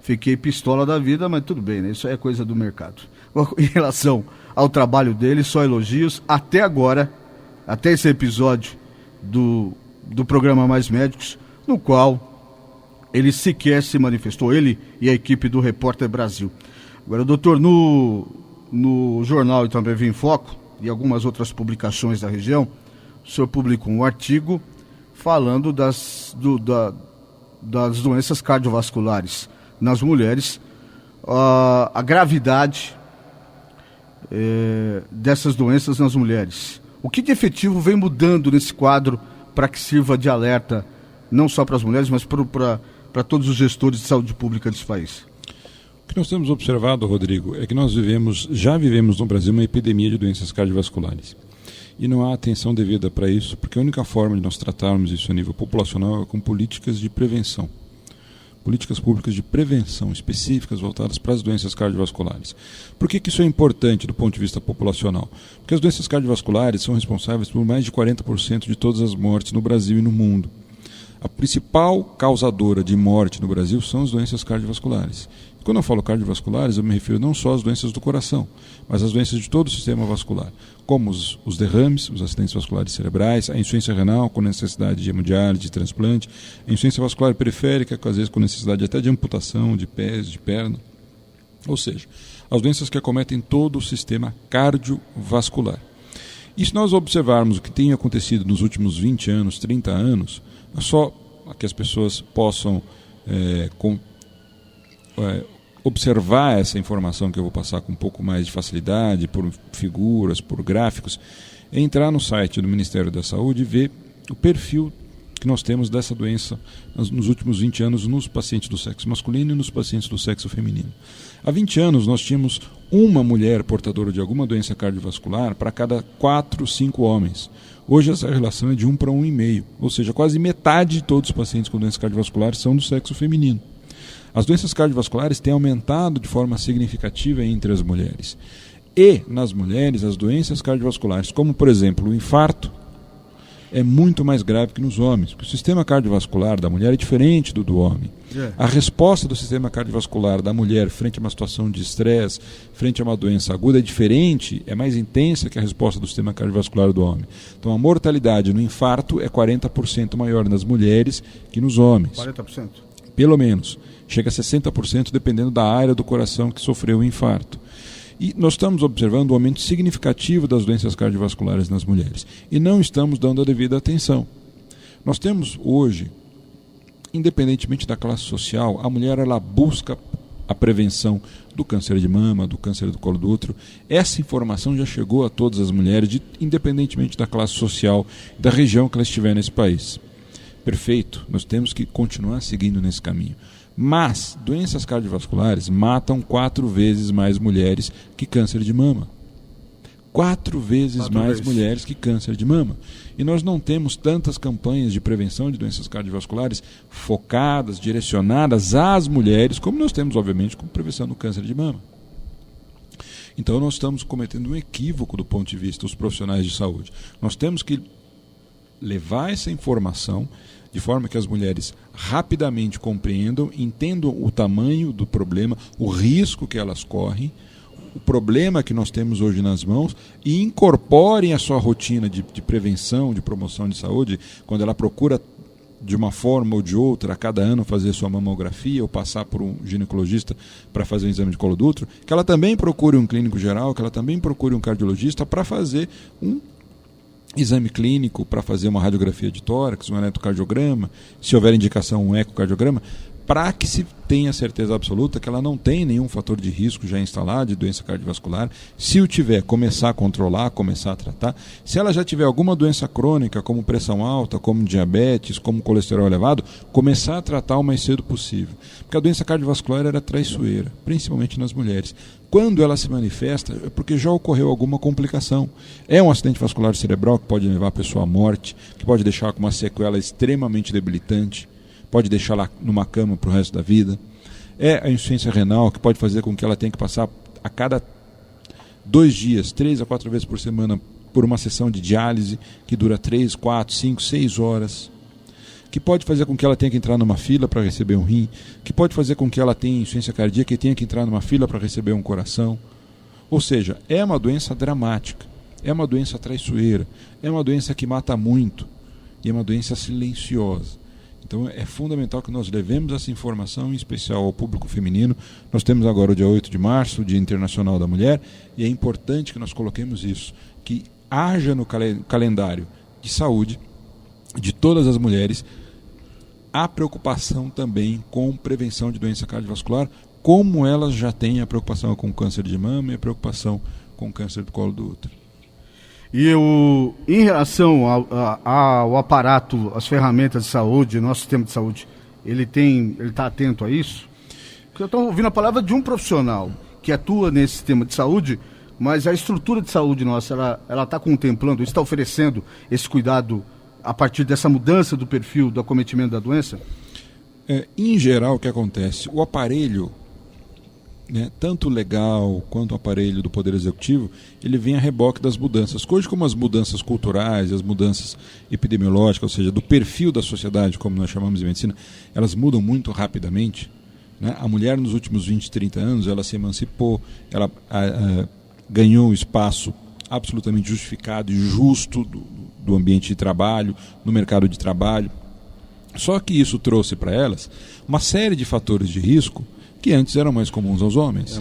Fiquei pistola da vida, mas tudo bem, né? Isso é coisa do mercado. Em relação ao trabalho dele, só elogios. Até agora, até esse episódio do programa Mais Médicos, no qual ele sequer se manifestou, ele e a equipe do Repórter Brasil. Agora, doutor, no jornal e também em Foco, e algumas outras publicações da região, o senhor publicou um artigo falando das doenças cardiovasculares nas mulheres, a gravidade dessas doenças nas mulheres. O que de efetivo vem mudando nesse quadro para que sirva de alerta, não só para as mulheres, mas para todos os gestores de saúde pública desse país? O que nós temos observado, Rodrigo, é que nós já vivemos no Brasil uma epidemia de doenças cardiovasculares. E não há atenção devida para isso, porque a única forma de nós tratarmos isso a nível populacional é com políticas de prevenção. Políticas públicas de prevenção específicas voltadas para as doenças cardiovasculares. Por que isso é importante do ponto de vista populacional? Porque as doenças cardiovasculares são responsáveis por mais de 40% de todas as mortes no Brasil e no mundo. A principal causadora de morte no Brasil são as doenças cardiovasculares. Quando eu falo cardiovasculares, eu me refiro não só às doenças do coração, mas às doenças de todo o sistema vascular, como os derrames, os acidentes vasculares cerebrais, a insuficiência renal com necessidade de hemodiálise, de transplante, a insuficiência vascular periférica, às vezes com necessidade até de amputação de pés, de perna. Ou seja, as doenças que acometem todo o sistema cardiovascular. E se nós observarmos o que tem acontecido nos últimos 20 anos, 30 anos, só que as pessoas possam observar essa informação que eu vou passar com um pouco mais de facilidade, por figuras, por gráficos, é entrar no site do Ministério da Saúde e ver o perfil que nós temos dessa doença nos últimos 20 anos nos pacientes do sexo masculino e nos pacientes do sexo feminino. Há 20 anos nós tínhamos uma mulher portadora de alguma doença cardiovascular para cada 4, 5 homens. Hoje essa relação é de 1 para 1,5, ou seja, quase metade de todos os pacientes com doenças cardiovasculares são do sexo feminino. As doenças cardiovasculares têm aumentado de forma significativa entre as mulheres. E, nas mulheres, as doenças cardiovasculares, como, por exemplo, o infarto, é muito mais grave que nos homens, porque o sistema cardiovascular da mulher é diferente do homem. A resposta do sistema cardiovascular da mulher frente a uma situação de estresse, frente a uma doença aguda, é diferente, é mais intensa que a resposta do sistema cardiovascular do homem. Então, a mortalidade no infarto é 40% maior nas mulheres que nos homens. 40%? Pelo menos. Chega a 60% dependendo da área do coração que sofreu o infarto. E nós estamos observando um aumento significativo das doenças cardiovasculares nas mulheres. E não estamos dando a devida atenção. Nós temos hoje, independentemente da classe social, a mulher ela busca a prevenção do câncer de mama, do câncer do colo do útero. Essa informação já chegou a todas as mulheres, independentemente da classe social, da região que ela estiver nesse país. Perfeito, nós temos que continuar seguindo nesse caminho. Mas doenças cardiovasculares matam 4 vezes mais mulheres que câncer de mama. 4 vezes mais mulheres que câncer de mama. E nós não temos tantas campanhas de prevenção de doenças cardiovasculares focadas, direcionadas às mulheres, como nós temos, obviamente, com prevenção do câncer de mama. Então nós estamos cometendo um equívoco do ponto de vista dos profissionais de saúde. Nós temos que levar essa informação de forma que as mulheres rapidamente compreendam, entendam o tamanho do problema, o risco que elas correm, o problema que nós temos hoje nas mãos e incorporem a sua rotina de prevenção, de promoção de saúde, quando ela procura de uma forma ou de outra a cada ano fazer sua mamografia ou passar por um ginecologista para fazer um exame de colo do útero, que ela também procure um clínico geral, que ela também procure um cardiologista para fazer um exame clínico, para fazer uma radiografia de tórax, um eletrocardiograma, se houver indicação, um ecocardiograma, para que se tenha certeza absoluta que ela não tem nenhum fator de risco já instalado de doença cardiovascular. Se o tiver, começar a controlar, começar a tratar. Se ela já tiver alguma doença crônica, como pressão alta, como diabetes, como colesterol elevado, começar a tratar o mais cedo possível. Porque a doença cardiovascular era traiçoeira, principalmente nas mulheres. Quando ela se manifesta, é porque já ocorreu alguma complicação. É um acidente vascular cerebral que pode levar a pessoa à morte, que pode deixar com uma sequela extremamente debilitante, pode deixá-la numa cama para o resto da vida. É a insuficiência renal, que pode fazer com que ela tenha que passar a cada 2 dias, 3 a 4 vezes por semana, por uma sessão de diálise que dura 3, 4, 5, 6 horas, que pode fazer com que ela tenha que entrar numa fila para receber um rim, que pode fazer com que ela tenha insuficiência cardíaca e tenha que entrar numa fila para receber um coração. Ou seja, é uma doença dramática, é uma doença traiçoeira, é uma doença que mata muito e é uma doença silenciosa. Então é fundamental que nós levemos essa informação, em especial ao público feminino. Nós temos agora o dia 8 de março, o Dia Internacional da Mulher, e é importante que nós coloquemos isso, que haja no calendário de saúde de todas as mulheres a preocupação também com prevenção de doença cardiovascular, como elas já têm a preocupação com câncer de mama e a preocupação com câncer do colo do útero. E em relação ao aparato, as ferramentas de saúde, nosso sistema de saúde, ele está atento a isso? Porque eu estou ouvindo a palavra de um profissional que atua nesse sistema de saúde, mas a estrutura de saúde nossa, ela está contemplando, está oferecendo esse cuidado a partir dessa mudança do perfil do acometimento da doença? Em geral, o que acontece? O aparelho, tanto legal quanto o aparelho do Poder Executivo, ele vem a reboque das mudanças. Hoje, como as mudanças culturais, as mudanças epidemiológicas, ou seja, do perfil da sociedade, como nós chamamos de medicina, elas mudam muito rapidamente. A mulher, nos últimos 20, 30 anos, ela se emancipou, ela ganhou um espaço absolutamente justificado e justo do ambiente de trabalho, no mercado de trabalho. Só que isso trouxe para elas uma série de fatores de risco que antes eram mais comuns aos homens.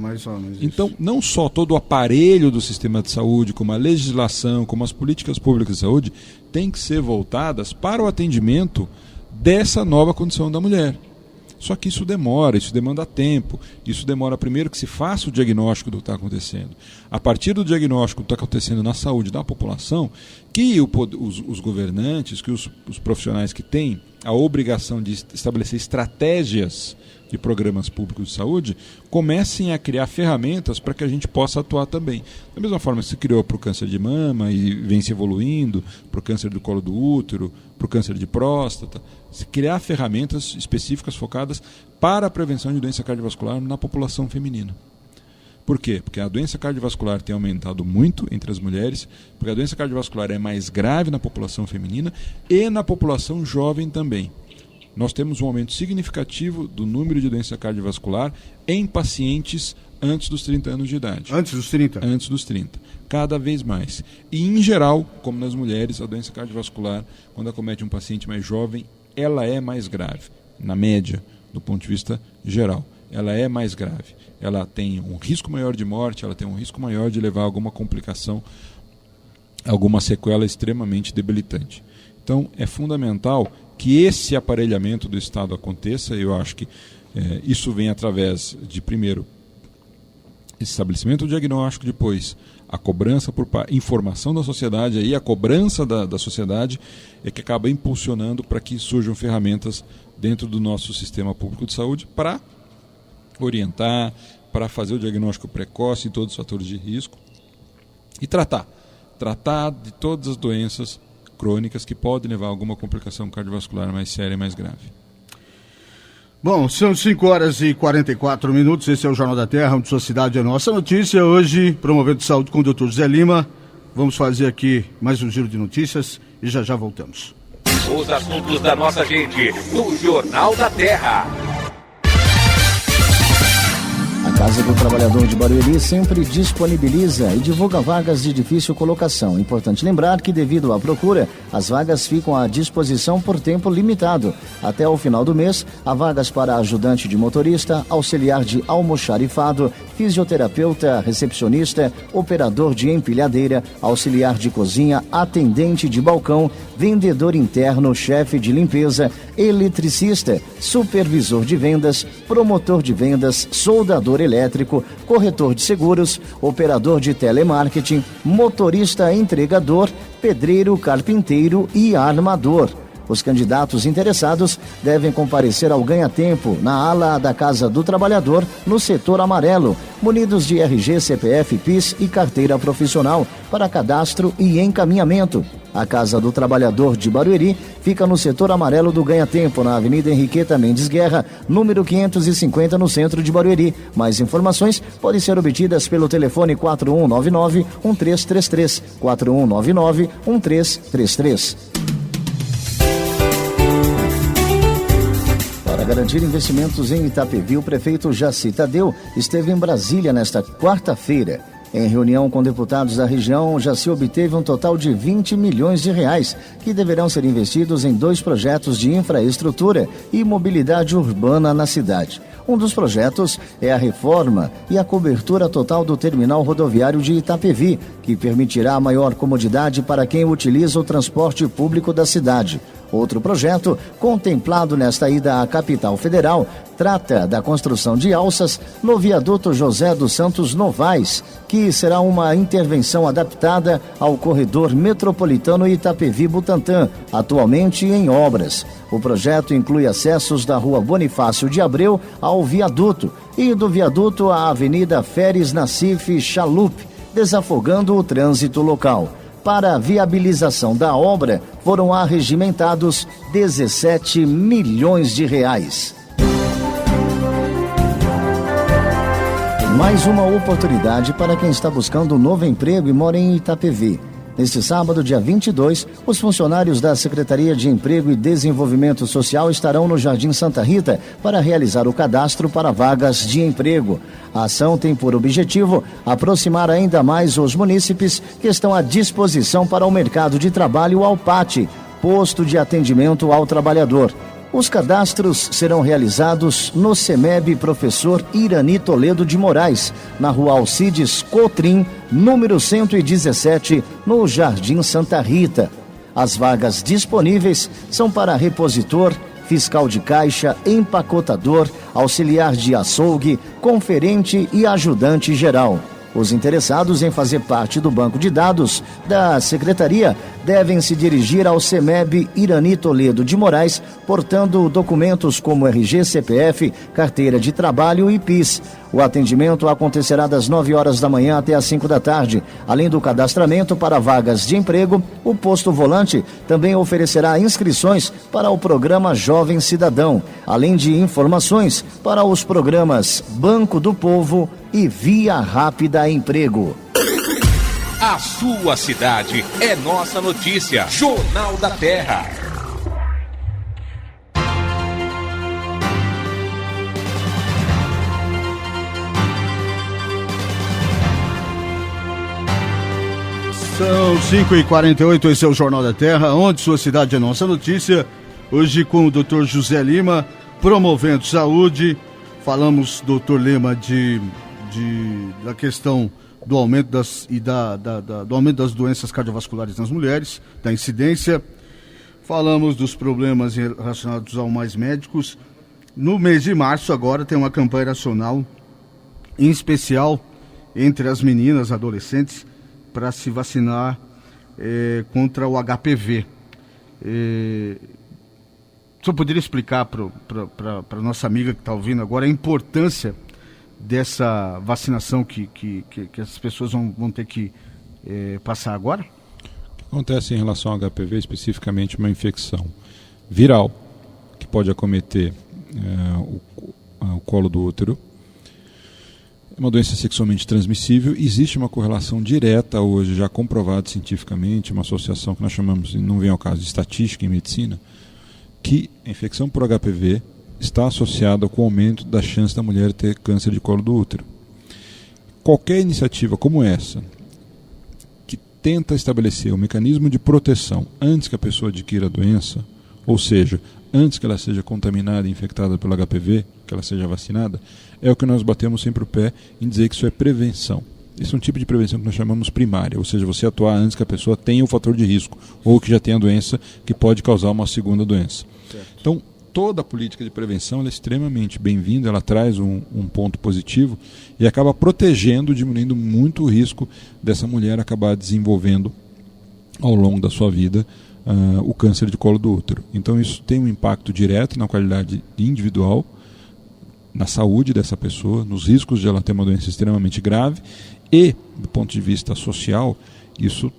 Então, não só todo o aparelho do sistema de saúde, como a legislação, como as políticas públicas de saúde, tem que ser voltadas para o atendimento dessa nova condição da mulher. Só que isso demanda tempo, isso demora primeiro que se faça o diagnóstico do que está acontecendo. A partir do diagnóstico do que está acontecendo na saúde da população, que os governantes, que os profissionais que têm a obrigação de estabelecer estratégias de programas públicos de saúde, comecem a criar ferramentas para que a gente possa atuar também. Da mesma forma que se criou para o câncer de mama e vem se evoluindo, para o câncer do colo do útero, para o câncer de próstata, se criar ferramentas específicas focadas para a prevenção de doença cardiovascular na população feminina. Por quê? Porque a doença cardiovascular tem aumentado muito entre as mulheres, porque a doença cardiovascular é mais grave na população feminina e na população jovem também. Nós temos um aumento significativo do número de doença cardiovascular em pacientes antes dos 30 anos de idade. Antes dos 30? Antes dos 30. Cada vez mais. E, em geral, como nas mulheres, a doença cardiovascular, quando acomete um paciente mais jovem, ela é mais grave. Na média, do ponto de vista geral, ela é mais grave. Ela tem um risco maior de morte, ela tem um risco maior de levar a alguma complicação, alguma sequela extremamente debilitante. Então, é fundamental que esse aparelhamento do Estado aconteça. Eu acho que isso vem através de, primeiro, estabelecimento do diagnóstico, depois a cobrança por informação da sociedade, aí a cobrança da sociedade é que acaba impulsionando para que surjam ferramentas dentro do nosso sistema público de saúde para orientar, para fazer o diagnóstico precoce em todos os fatores de risco e tratar de todas as doenças crônicas que podem levar a alguma complicação cardiovascular mais séria e mais grave. Bom, são 5 horas e 44 minutos, esse é o Jornal da Terra, onde sua cidade é nossa notícia. Hoje, promovendo saúde com o Dr. José Lima. Vamos fazer aqui mais um giro de notícias e já voltamos. Os assuntos da nossa gente, no Jornal da Terra. A Casa do Trabalhador de Barueri sempre disponibiliza e divulga vagas de difícil colocação. Importante lembrar que, devido à procura, as vagas ficam à disposição por tempo limitado. Até o final do mês, há vagas para ajudante de motorista, auxiliar de almoxarifado, fisioterapeuta, recepcionista, operador de empilhadeira, auxiliar de cozinha, atendente de balcão, vendedor interno, chefe de limpeza, eletricista, supervisor de vendas, promotor de vendas, soldador elétrico, corretor de seguros, operador de telemarketing, motorista entregador, pedreiro, carpinteiro e armador. Os candidatos interessados devem comparecer ao Ganha-Tempo, na ala da Casa do Trabalhador, no setor amarelo, munidos de RG, CPF, PIS e carteira profissional, para cadastro e encaminhamento. A Casa do Trabalhador de Barueri fica no setor amarelo do Ganha-Tempo, na Avenida Henriqueta Mendes Guerra, número 550, no centro de Barueri. Mais informações podem ser obtidas pelo telefone 4199-1333, 4199-1333. Para garantir investimentos em Itapevi, o prefeito Jaci Tadeu esteve em Brasília nesta quarta-feira. Em reunião com deputados da região, Jaci obteve um total de 20 milhões de reais, que deverão ser investidos em 2 projetos de infraestrutura e mobilidade urbana na cidade. Um dos projetos é a reforma e a cobertura total do terminal rodoviário de Itapevi, que permitirá maior comodidade para quem utiliza o transporte público da cidade. Outro projeto, contemplado nesta ida à capital federal, trata da construção de alças no viaduto José dos Santos Novais, que será uma intervenção adaptada ao corredor metropolitano Itapevi-Butantã, atualmente em obras. O projeto inclui acessos da rua Bonifácio de Abreu ao viaduto e do viaduto à Avenida Feres Nassif Chalup, desafogando o trânsito local. Para a viabilização da obra, foram arregimentados 17 milhões de reais. Mais uma oportunidade para quem está buscando um novo emprego e mora em Itapevi. Neste sábado, dia 22, os funcionários da Secretaria de Emprego e Desenvolvimento Social estarão no Jardim Santa Rita para realizar o cadastro para vagas de emprego. A ação tem por objetivo aproximar ainda mais os munícipes que estão à disposição para o mercado de trabalho ao PAT, Posto de Atendimento ao Trabalhador. Os cadastros serão realizados no CEMEB Professor Irani Toledo de Moraes, na rua Alcides Cotrim, número 117, no Jardim Santa Rita. As vagas disponíveis são para repositor, fiscal de caixa, empacotador, auxiliar de açougue, conferente e ajudante geral. Os interessados em fazer parte do banco de dados da Secretaria devem se dirigir ao CEMEB Irani Toledo de Moraes, portando documentos como RG, CPF, carteira de trabalho e PIS. O atendimento acontecerá das 9 horas da manhã até as 5 da tarde. Além do cadastramento para vagas de emprego, o posto volante também oferecerá inscrições para o programa Jovem Cidadão, além de informações para os programas Banco do Povo e Via Rápida Emprego. A sua cidade é nossa notícia. Jornal da Terra. São 5h48, esse é o Jornal da Terra, onde sua cidade é nossa notícia. Hoje com o Dr. José Lima, promovendo saúde. Falamos, Dr. Lima, da questão do aumento do aumento das doenças cardiovasculares nas mulheres, da incidência. Falamos dos problemas relacionados ao Mais Médicos. No mês de março agora tem uma campanha nacional, em especial entre as meninas, adolescentes, para se vacinar contra o HPV. O senhor poderia explicar para a nossa amiga que está ouvindo agora a importância dessa vacinação que as pessoas vão ter que passar agora? O que acontece em relação ao HPV, especificamente uma infecção viral, que pode acometer o colo do útero. É uma doença sexualmente transmissível. Existe uma correlação direta hoje, já comprovada cientificamente, uma associação que nós chamamos, não vem ao caso, de estatística em medicina, que a infecção por HPV está associada com o aumento da chance da mulher ter câncer de colo do útero. Qualquer iniciativa como essa, que tenta estabelecer um mecanismo de proteção antes que a pessoa adquira a doença, ou seja, antes que ela seja contaminada e infectada pelo HPV, que ela seja vacinada, é o que nós batemos sempre o pé em dizer que isso é prevenção. Esse é um tipo de prevenção que nós chamamos primária, ou seja, você atuar antes que a pessoa tenha o fator de risco, ou que já tenha a doença que pode causar uma segunda doença. Certo. Então, toda a política de prevenção ela é extremamente bem-vinda, ela traz um ponto positivo e acaba protegendo, diminuindo muito o risco dessa mulher acabar desenvolvendo, ao longo da sua vida, o câncer de colo do útero. Então isso tem um impacto direto na qualidade individual, na saúde dessa pessoa, nos riscos de ela ter uma doença extremamente grave, e do ponto de vista social, isso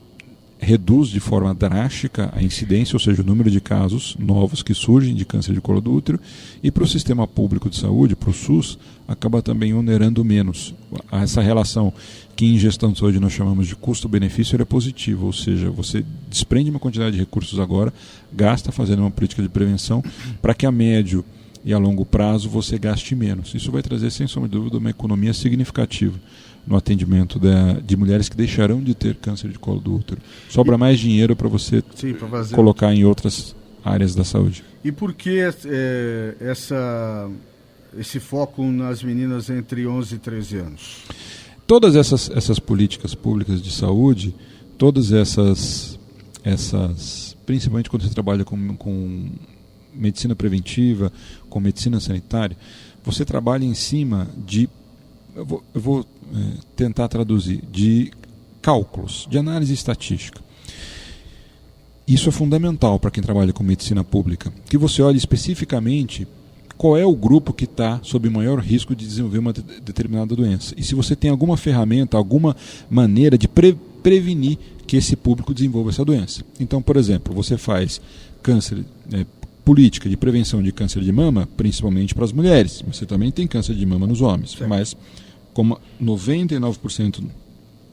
reduz de forma drástica a incidência, ou seja, o número de casos novos que surgem de câncer de colo do útero, e para o sistema público de saúde, para o SUS, acaba também onerando menos. Essa relação que em gestão de saúde nós chamamos de custo-benefício é positiva, ou seja, você desprende uma quantidade de recursos agora, gasta fazendo uma política de prevenção, para que a médio e a longo prazo você gaste menos. Isso vai trazer, sem sombra de dúvida, uma economia significativa no atendimento de mulheres que deixarão de ter câncer de colo do útero. Sobra mais dinheiro para você colocar em outras áreas da saúde. E por que esse foco nas meninas entre 11 e 13 anos? Todas essas políticas públicas de saúde, todas essas principalmente quando você trabalha com medicina preventiva, com medicina sanitária, você trabalha em cima de, eu vou tentar traduzir, de cálculos, de análise estatística. Isso é fundamental para quem trabalha com medicina pública, que você olhe especificamente qual é o grupo que está sob maior risco de desenvolver uma determinada doença. E se você tem alguma ferramenta, alguma maneira de prevenir que esse público desenvolva essa doença. Então, por exemplo, você faz política de prevenção de câncer de mama, principalmente para as mulheres. Você também tem câncer de mama nos homens, certo. Mas como 99%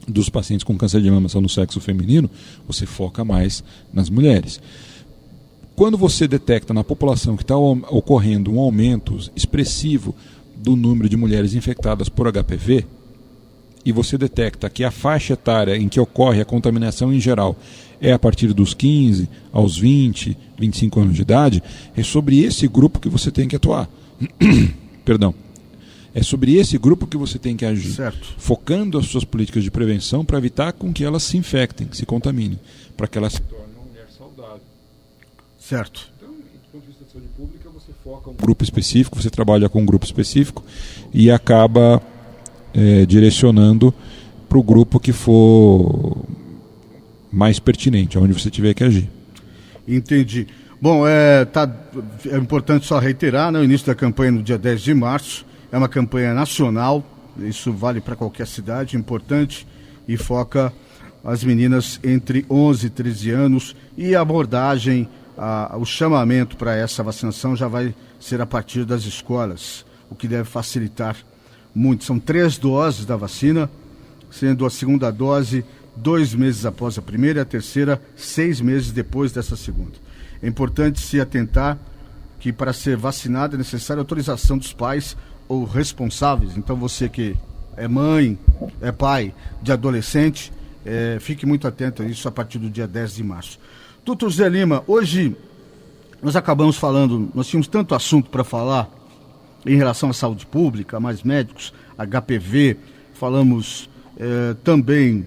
dos pacientes com câncer de mama são no sexo feminino, você foca mais nas mulheres. Quando você detecta na população que está ocorrendo um aumento expressivo do número de mulheres infectadas por HPV, e você detecta que a faixa etária em que ocorre a contaminação em geral é a partir dos 15 aos 20, 25 anos de idade, é sobre esse grupo que você tem que atuar. Perdão. É sobre esse grupo que você tem que agir, certo. Focando as suas políticas de prevenção para evitar com que elas se infectem, se contaminem, para que elas se tornem uma mulher saudável. Certo. Então, do ponto de vista de saúde pública, você foca um grupo específico, você trabalha com um grupo específico e acaba direcionando para o grupo que for mais pertinente, onde você tiver que agir. Entendi. Bom, é importante só reiterar, né, o início da campanha no dia 10 de março, é uma campanha nacional, isso vale para qualquer cidade, importante, e foca as meninas entre 11 e 13 anos, e a abordagem, o chamamento para essa vacinação já vai ser a partir das escolas, o que deve facilitar muito. São 3 doses da vacina, sendo a segunda dose 2 meses após a primeira e a terceira 6 meses depois dessa segunda. É importante se atentar que para ser vacinado é necessária a autorização dos pais ou responsáveis. Então você que é mãe, é pai de adolescente, fique muito atento a isso a partir do dia 10 de março. Doutor Zé Lima, hoje nós acabamos falando, nós tínhamos tanto assunto para falar em relação à saúde pública, mais médicos, HPV, falamos também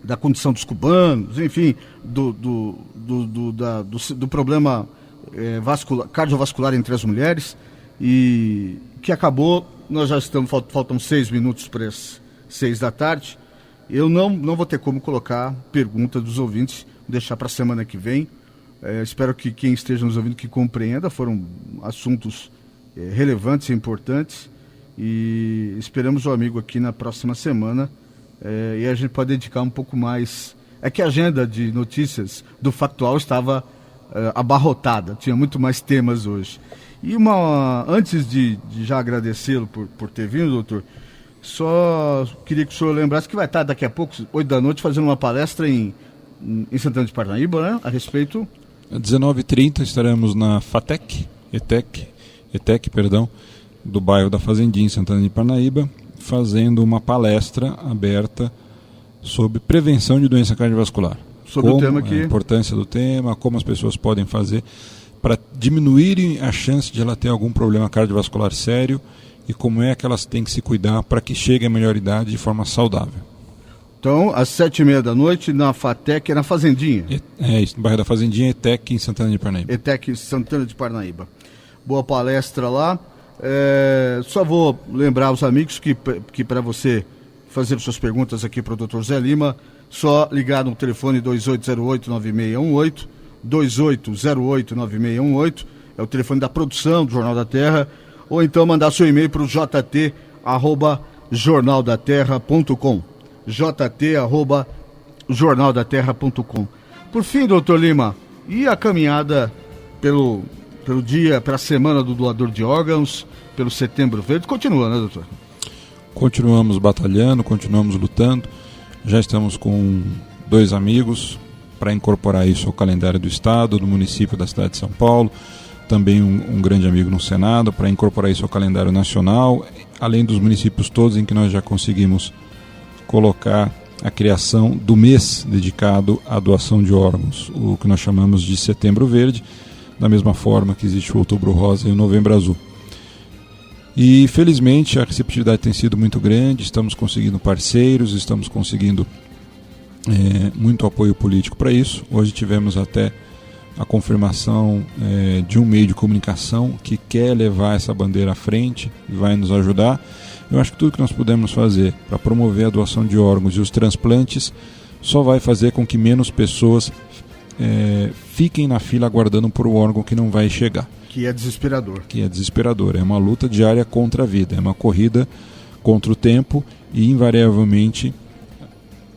da condição dos cubanos, enfim, do problema cardiovascular entre as mulheres, e que acabou, nós já estamos, faltam 6 minutos para as 6 da tarde, eu não vou ter como colocar perguntas dos ouvintes, vou deixar para a semana que vem, espero que quem esteja nos ouvindo que compreenda, foram assuntos relevantes e importantes, e esperamos o amigo aqui na próxima semana, e a gente pode dedicar um pouco mais. É que a agenda de notícias do Factual estava abarrotada, tinha muito mais temas hoje. E antes de já agradecê-lo por ter vindo, doutor, só queria que o senhor lembrasse que vai estar daqui a pouco, 8 da noite, fazendo uma palestra em Santana de Parnaíba, né? A respeito... Às 19h30 estaremos na ETEC, do bairro da Fazendinha, em Santana de Parnaíba, fazendo uma palestra aberta sobre prevenção de doença cardiovascular. Sobre o tema a importância do tema, como as pessoas podem fazer para diminuírem a chance de ela ter algum problema cardiovascular sério e como é que elas têm que se cuidar para que chegue à melhor idade de forma saudável. Então, às 7h30 da noite, na FATEC, na Fazendinha. Isso, no bairro da Fazendinha, ETEC, em Santana de Parnaíba. ETEC, em Santana de Parnaíba. Boa palestra lá. Só vou lembrar aos amigos que para você fazer suas perguntas aqui para o Dr. Zé Lima, só ligar no telefone 2808-9618 2808-9618, é o telefone da produção do Jornal da Terra, ou então mandar seu e-mail para o jt@jornaldaterra.com, jt@jornaldaterra.com. Por fim, doutor Lima, e a caminhada pelo dia, pela semana do doador de órgãos, pelo Setembro Verde, continua, né, doutor? Continuamos batalhando, continuamos lutando. Já estamos com 2 amigos para incorporar isso ao calendário do Estado, do município, da cidade de São Paulo. Também um grande amigo no Senado para incorporar isso ao calendário nacional, além dos municípios todos em que nós já conseguimos colocar a criação do mês dedicado à doação de órgãos, o que nós chamamos de Setembro Verde, da mesma forma que existe o Outubro Rosa e o Novembro Azul. E felizmente a receptividade tem sido muito grande, estamos conseguindo parceiros, estamos conseguindo muito apoio político para isso. Hoje tivemos até a confirmação de um meio de comunicação que quer levar essa bandeira à frente e vai nos ajudar. Eu acho que tudo que nós pudermos fazer para promover a doação de órgãos e os transplantes só vai fazer com que menos pessoas fiquem na fila aguardando por um órgão que não vai chegar. Que é desesperador. É uma luta diária contra a vida, é uma corrida contra o tempo e invariavelmente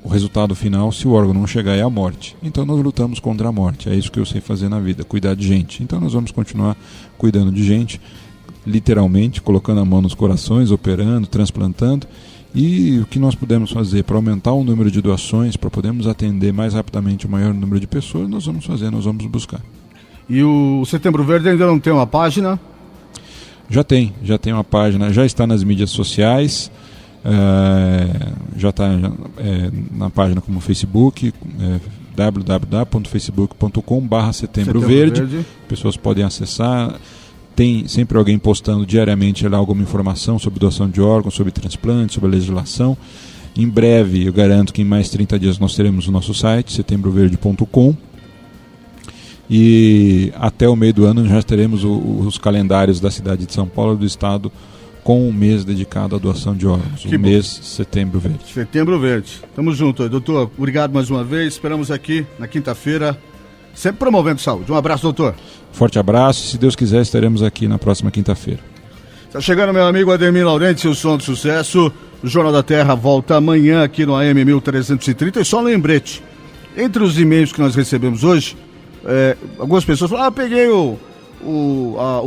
o resultado final, se o órgão não chegar, é a morte. Então nós lutamos contra a morte, é isso que eu sei fazer na vida, cuidar de gente. Então nós vamos continuar cuidando de gente, literalmente, colocando a mão nos corações, operando, transplantando. E o que nós pudermos fazer para aumentar o número de doações, para podermos atender mais rapidamente o maior número de pessoas, nós vamos fazer, nós vamos buscar. E o Setembro Verde ainda não tem uma página? Já tem uma página, já está nas mídias sociais, já está na página como Facebook, www.facebook.com/Setembro Verde. Pessoas podem acessar. Tem sempre alguém postando diariamente lá alguma informação sobre doação de órgãos, sobre transplante, sobre a legislação. Em breve, eu garanto que em mais 30 dias nós teremos o nosso site, setembroverde.com. E até o meio do ano já teremos os calendários da cidade de São Paulo e do estado com um mês dedicado à doação de órgãos, mês Setembro Verde. Setembro Verde. Tamo junto, doutor. Obrigado mais uma vez. Esperamos aqui na quinta-feira, sempre promovendo saúde. Um abraço, doutor. Forte abraço. Se Deus quiser, estaremos aqui na próxima quinta-feira. Está chegando meu amigo Ademir Laurenti, seu som de sucesso. O Jornal da Terra volta amanhã aqui no AM 1330. E só um lembrete. Entre os e-mails que nós recebemos hoje, algumas pessoas falaram, peguei o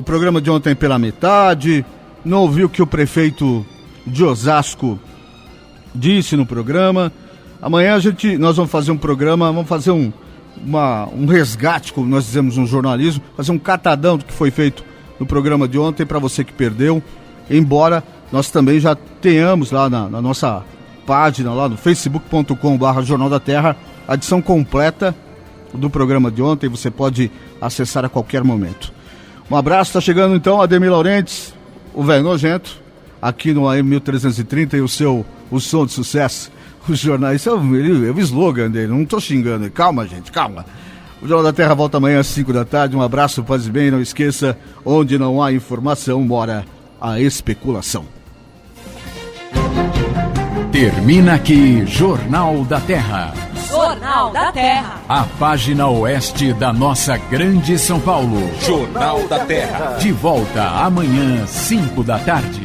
programa de ontem pela metade, não ouvi o que o prefeito de Osasco disse no programa. Amanhã nós vamos fazer um programa, vamos fazer um resgate, como nós dizemos no jornalismo, fazer um catadão do que foi feito no programa de ontem para você que perdeu, embora nós também já tenhamos lá na nossa página, lá no facebook.com/Jornal da Terra, a edição completa do programa de ontem, você pode acessar a qualquer momento. Um abraço, está chegando então Ademir Laurenti, o velho nojento, aqui no AM 1330 e o som de sucesso, o jornal, isso é o slogan dele, não estou xingando, calma gente, calma. O Jornal da Terra volta amanhã às 5 da tarde, um abraço, paz e bem, não esqueça, onde não há informação, mora a especulação. Termina aqui Jornal da Terra. Jornal da Terra. A página oeste da nossa grande São Paulo. Jornal da Terra. De volta amanhã, 5 da tarde.